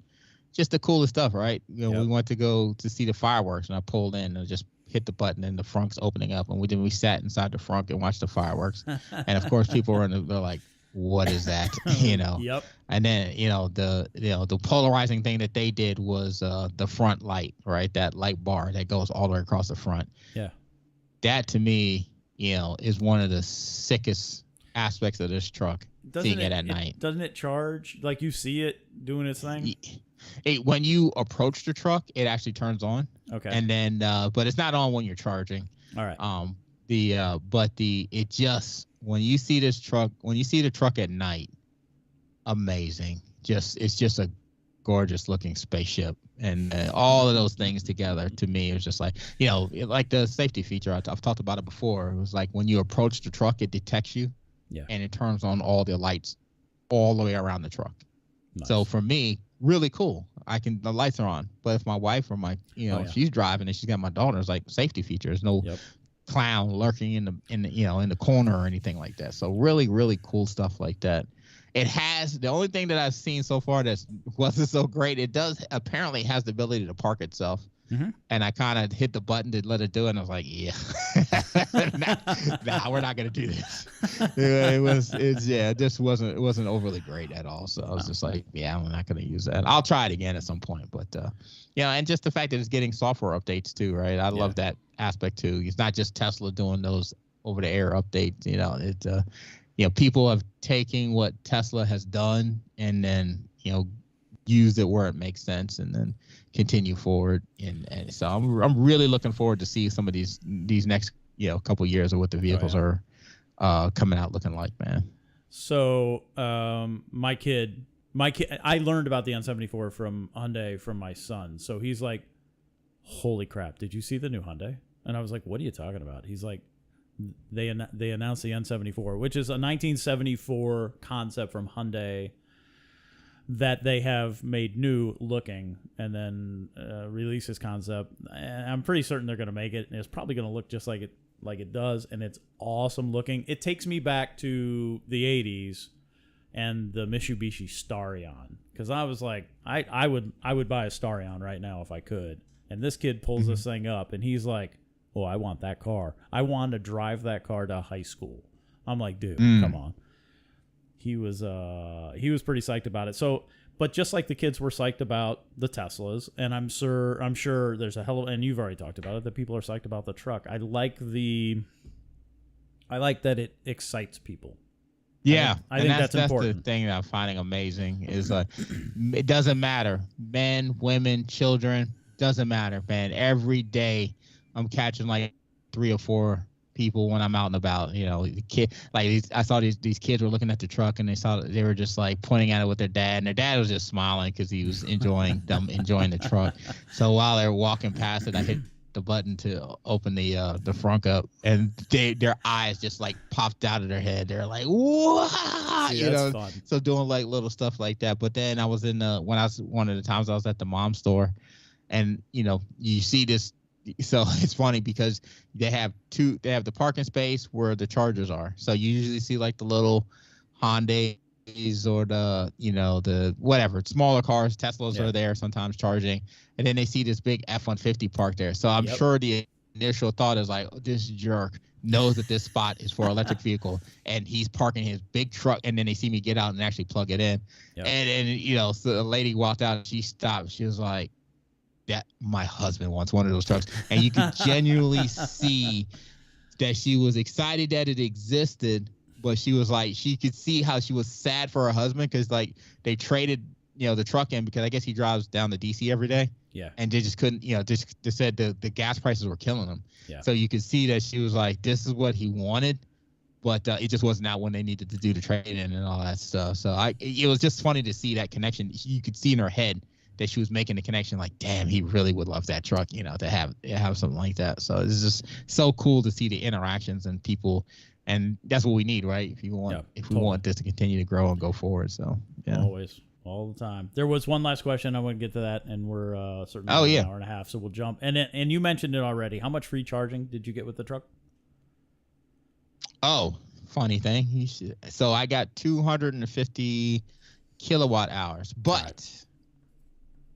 just the coolest stuff, right? We went to go to see the fireworks, and I pulled in and just hit the button, and the front's opening up, and we sat inside the front and watched the fireworks. And of course, people were they're like, "What is that?" Yep. And then the polarizing thing that they did was the front light, right? That light bar that goes all the way across the front. Yeah. That to me, is one of the sickest aspects of this truck. Seeing it at night. Doesn't it charge? Like, you see it doing its thing? When you approach the truck, it actually turns on. Okay. And then, but it's not on when you're charging. All right. When you see this truck, when you see the truck at night, amazing. It's just a gorgeous looking spaceship. And all of those things together, to me, it was just like, like the safety feature. I've talked about it before. It was like when you approach the truck, it detects you. Yeah. And it turns on all the lights all the way around the truck. Nice. So for me, really cool. The lights are on. But if my wife or my, if she's driving and she's got my daughter, it's like safety features. No clown lurking in the corner or anything like that. So really, really cool stuff like that. It has, the only thing that I've seen so far that wasn't so great, it does apparently has the ability to park itself. Mm-hmm. And I kind of hit the button to let it do it, and I was like, yeah, nah, we're not going to do this. It just wasn't overly great at all. So I was just like, yeah, I'm not going to use that. I'll try it again at some point. But, and just the fact that it's getting software updates too, right? I love that aspect too. It's not just Tesla doing those over-the-air updates. People have taken what Tesla has done and then, use it where it makes sense and then continue forward. And so I'm really looking forward to see some of these next, couple years of what the vehicles are coming out looking like, man. So my kid, I learned about the N74 from Hyundai from my son. So he's like, holy crap, did you see the new Hyundai? And I was like, what are you talking about? He's like, they announced the N74, which is a 1974 concept from Hyundai that they have made new looking, and then release this concept. And I'm pretty certain they're going to make it, and it's probably going to look just like it does, and it's awesome looking. It takes me back to the 80s and the Mitsubishi Starion, because I was like, I would buy a Starion right now if I could. And this kid pulls this thing up, and he's like, oh, I want that car. I want to drive that car to high school. I'm like, dude, come on. He was pretty psyched about it. So, but just like the kids were psyched about the Teslas, and I'm sure there's and you've already talked about it, that people are psyched about the truck. I like that it excites people. Yeah, I think that's important. The thing that I'm finding amazing is it doesn't matter, men, women, children, doesn't matter, man. Every day I'm catching like 3 or 4 people when I'm out and about. The kid, like I saw these kids were looking at the truck, and they were just like pointing at it with their dad, and their dad was just smiling because he was enjoying the truck. So while they're walking past it, I hit the button to open the front up, and their eyes just like popped out of their head. They're like, "Wow!" Fun. So doing like little stuff like that. But then I was one of the times I was at the mom store, and you see this. So it's funny because they have the parking space where the chargers are. So you usually see like the little Hyundais or the whatever smaller cars, Teslas are there sometimes charging, and then they see this big F-150 parked there. So I'm sure the initial thought is like, oh, this jerk knows that this spot is for electric vehicle, and he's parking his big truck, and then they see me get out and actually plug it in. And then so the lady walked out and she stopped. She was like, that my husband wants one of those trucks. And you could genuinely see that she was excited that it existed, but she was like, she could see how she was sad for her husband because like they traded the truck in because I guess he drives down to DC every day. Yeah. And they just couldn't, they said the gas prices were killing him. Yeah. So you could see that she was like, this is what he wanted, but it just wasn't out when they needed to do the trade in and all that stuff. So it was just funny to see that connection. You could see in her head that she was making the connection, like, damn, he really would love that truck, to have something like that. So it's just so cool to see the interactions and people, and that's what we need, right? If we want this to continue to grow and go forward. So yeah, always, all the time. There was one last question. I want to get to that, and we're certainly an hour and a half, so we'll jump. And you mentioned it already. How much free charging did you get with the truck? Oh, funny thing. So I got 250 kilowatt hours, but. Right.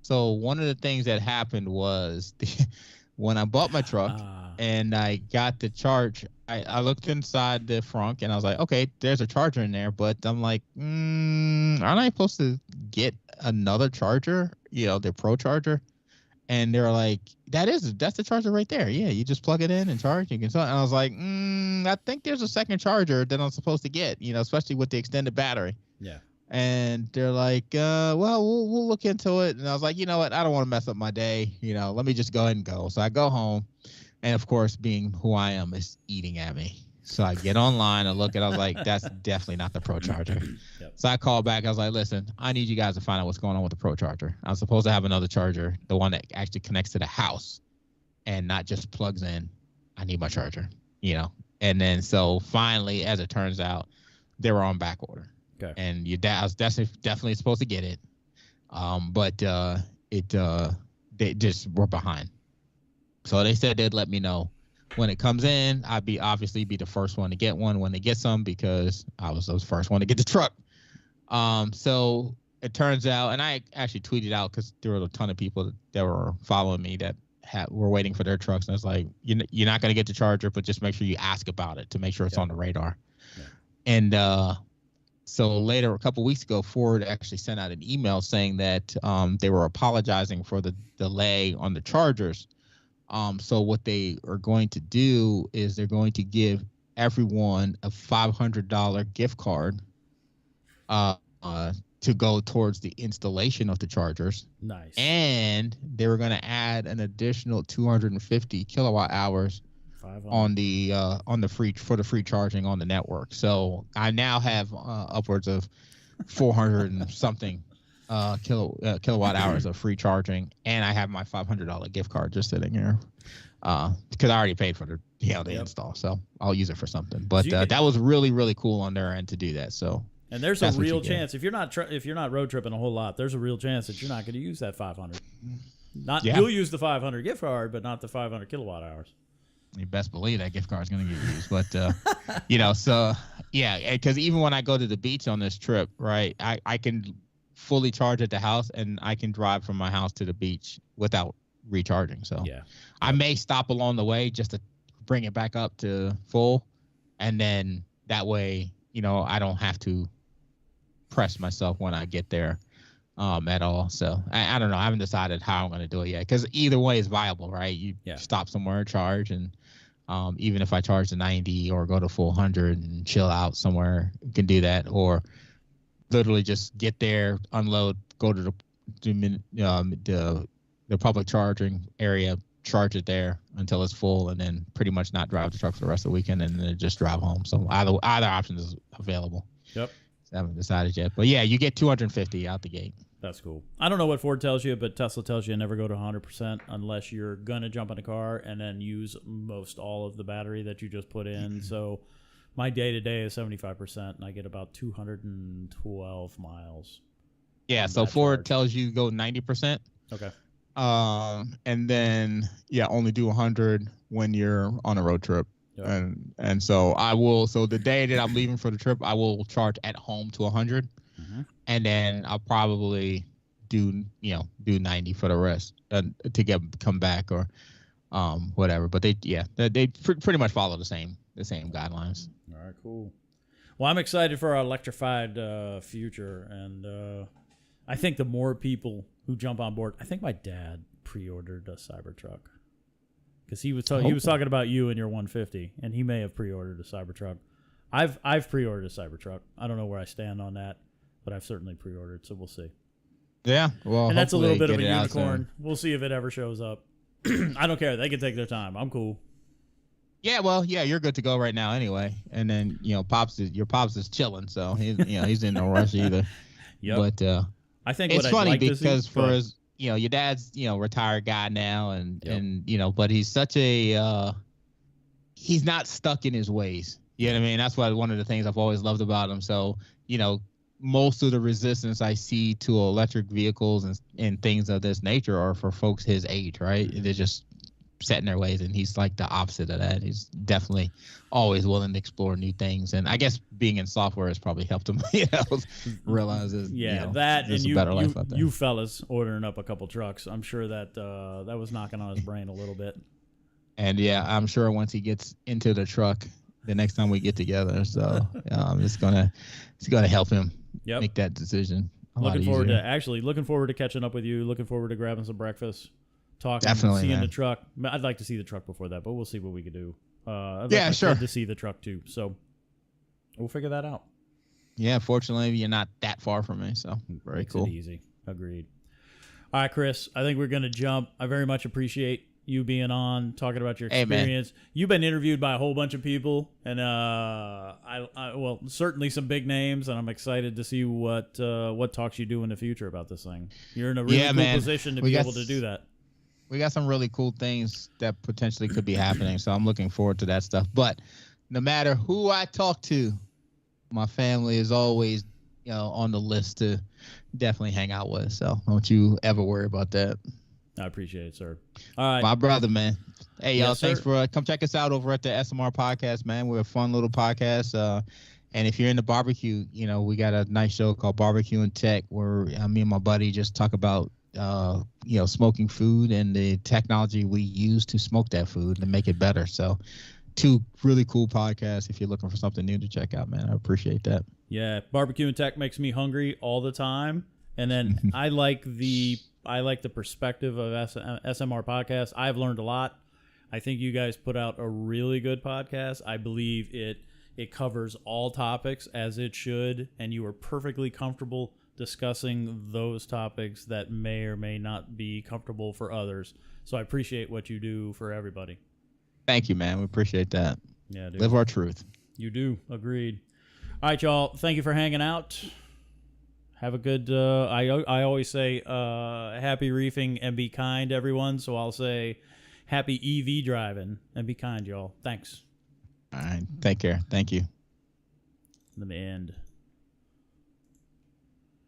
So one of the things that happened was when I bought my truck and I got the charge, I looked inside the frunk and I was like, okay, there's a charger in there, but I'm like, aren't I supposed to get another charger, the Pro charger? And they're like, that's the charger right there. Yeah, you just plug it in and charge. You can. And I was like, I think there's a second charger that I'm supposed to get, especially with the extended battery. Yeah. And they're like, well, we'll look into it. And I was like, you know what? I don't want to mess up my day. Let me just go ahead and go. So I go home. And, of course, being who I am, is eating at me. So I get online and look at it. I was like, that's definitely not the Pro charger. Yep. So I called back. I was like, listen, I need you guys to find out what's going on with the Pro charger. I was supposed to have another charger, the one that actually connects to the house and not just plugs in. I need my charger, And then so finally, as it turns out, they were on back order. Okay. And your dad was definitely supposed to get it, but they just were behind. So they said they'd let me know when it comes in. I'd obviously be the first one to get one when they get some, because I was the first one to get the truck. So it turns out, and I actually tweeted out because there were a ton of people that were following me that were waiting for their trucks, and I was like, you're not going to get the charger, but just make sure you ask about it to make sure it's on the radar. Yeah. And so later, a couple of weeks ago, Ford actually sent out an email saying that they were apologizing for the delay on the chargers. So what they are going to do is they're going to give everyone a $500 gift card to go towards the installation of the chargers. Nice. And they were going to add an additional 250 kilowatt hours on the free charging on the network. So I now have upwards of 400 and something kilowatt hours of free charging, and I have my $500 gift card just sitting here because I already paid for the install, so I'll use it for something. But that was really, really cool on their end to do that. So. And there's a real chance if you're not road tripping a whole lot, there's a real chance that you're not going to use that 500. You'll use the 500 gift card, but not the 500 kilowatt hours. You best believe that gift card is going to get used. But, so, yeah, because even when I go to the beach on this trip, right, I can fully charge at the house, and I can drive from my house to the beach without recharging. So yeah, I may stop along the way just to bring it back up to full. And then that way, I don't have to press myself when I get there at all. So I don't know. I haven't decided how I'm going to do it yet, because either way is viable, right? You stop somewhere, charge, and even if I charge the 90 or go to full 100 and chill out somewhere, you can do that. Or literally just get there, unload, go to the public charging area, charge it there until it's full, and then pretty much not drive the truck for the rest of the weekend, and then just drive home. So either option is available. Yep. I haven't decided yet, but yeah, you get 250 out the gate. That's cool. I don't know what Ford tells you, but Tesla tells you never go to 100% unless you're gonna jump in a car and then use most all of the battery that you just put in. So my day-to-day is 75%, and I get about 212 miles. Yeah, so Ford tells you go 90%. Okay. And then only do 100 when you're on a road trip. Yep. And so I will. So the day that I'm leaving for the trip, I will charge at home to 100, and then I'll probably do 90 for the rest to come back or whatever. But they pretty much follow the same guidelines. All right, cool. Well, I'm excited for our electrified future, and I think the more people who jump on board. I think my dad pre-ordered a Cybertruck. Because he was talking about you and your 150, and he may have pre-ordered a Cybertruck. I've pre-ordered a Cybertruck. I don't know where I stand on that, but I've certainly pre-ordered, so we'll see. Yeah, well, and that's a little bit of a unicorn. We'll see if it ever shows up. I don't care. They can take their time. I'm cool. Yeah, well, you're good to go right now anyway. And then your pops is chilling, so he's in no rush either. Yep. But I think it's funny because your dad's, retired guy now, and Yep. and but he's such a he's not stuck in his ways. You know what I mean? That's one of the things I've always loved about him. So, most of the resistance I see to electric vehicles and things of this nature are for folks his age, right? They're just set in their ways, and he's like the opposite of that. He's definitely always willing to explore new things, and I guess being in software has probably helped him, realize that there's and a better life out there. you fellas ordering up a couple trucks. I'm sure that that was knocking on his brain a little bit. And yeah, I'm sure once he gets into the truck, the next time we get together, so it's gonna help him make that decision. Looking forward to catching up with you. Looking forward to grabbing some breakfast, talking, Definitely, seeing man. the truck. I'd like to see the truck before that, but we'll see what we could do. I'd Yeah, like sure. to see the truck too, so we'll figure that out. Yeah, fortunately, you're not that far from me, so very Makes cool. it easy. Agreed. All right, Chris, I think we're going to jump. I very much appreciate you being on, talking about your experience. You've been interviewed by a whole bunch of people, and well, certainly some big names, and I'm excited to see what talks you do in the future about this thing. You're in a really cool position to be able to do that. We got some really cool things that potentially could be happening, so I'm looking forward to that stuff. But no matter who I talk to, my family is always, on the list to definitely hang out with. So don't you ever worry about that. I appreciate it, sir. All right. My brother, man. Hey, y'all, Yes, thanks sir. for come check us out over at the SMR podcast, man. We're a fun little podcast. And if you're into barbecue, we got a nice show called Barbecue and Tech where me and my buddy just talk about, smoking food and the technology we use to smoke that food and make it better. So 2 really cool podcasts if you're looking for something new to check out, man. I appreciate that. Yeah, Barbecue and Tech makes me hungry all the time. And then I like the perspective of SMR podcast. I've learned a lot. I think you guys put out a really good podcast. I believe it covers all topics as it should, and you are perfectly comfortable discussing those topics that may or may not be comfortable for others. So I appreciate what you do for everybody. Thank you, man. We appreciate that. Yeah, dude. Live our truth. You do. Agreed. All right, y'all. Thank you for hanging out. Have a good, I always say happy reefing and be kind, everyone. So I'll say happy EV driving and be kind, y'all. Thanks. All right. Take care. Thank you. Let me end.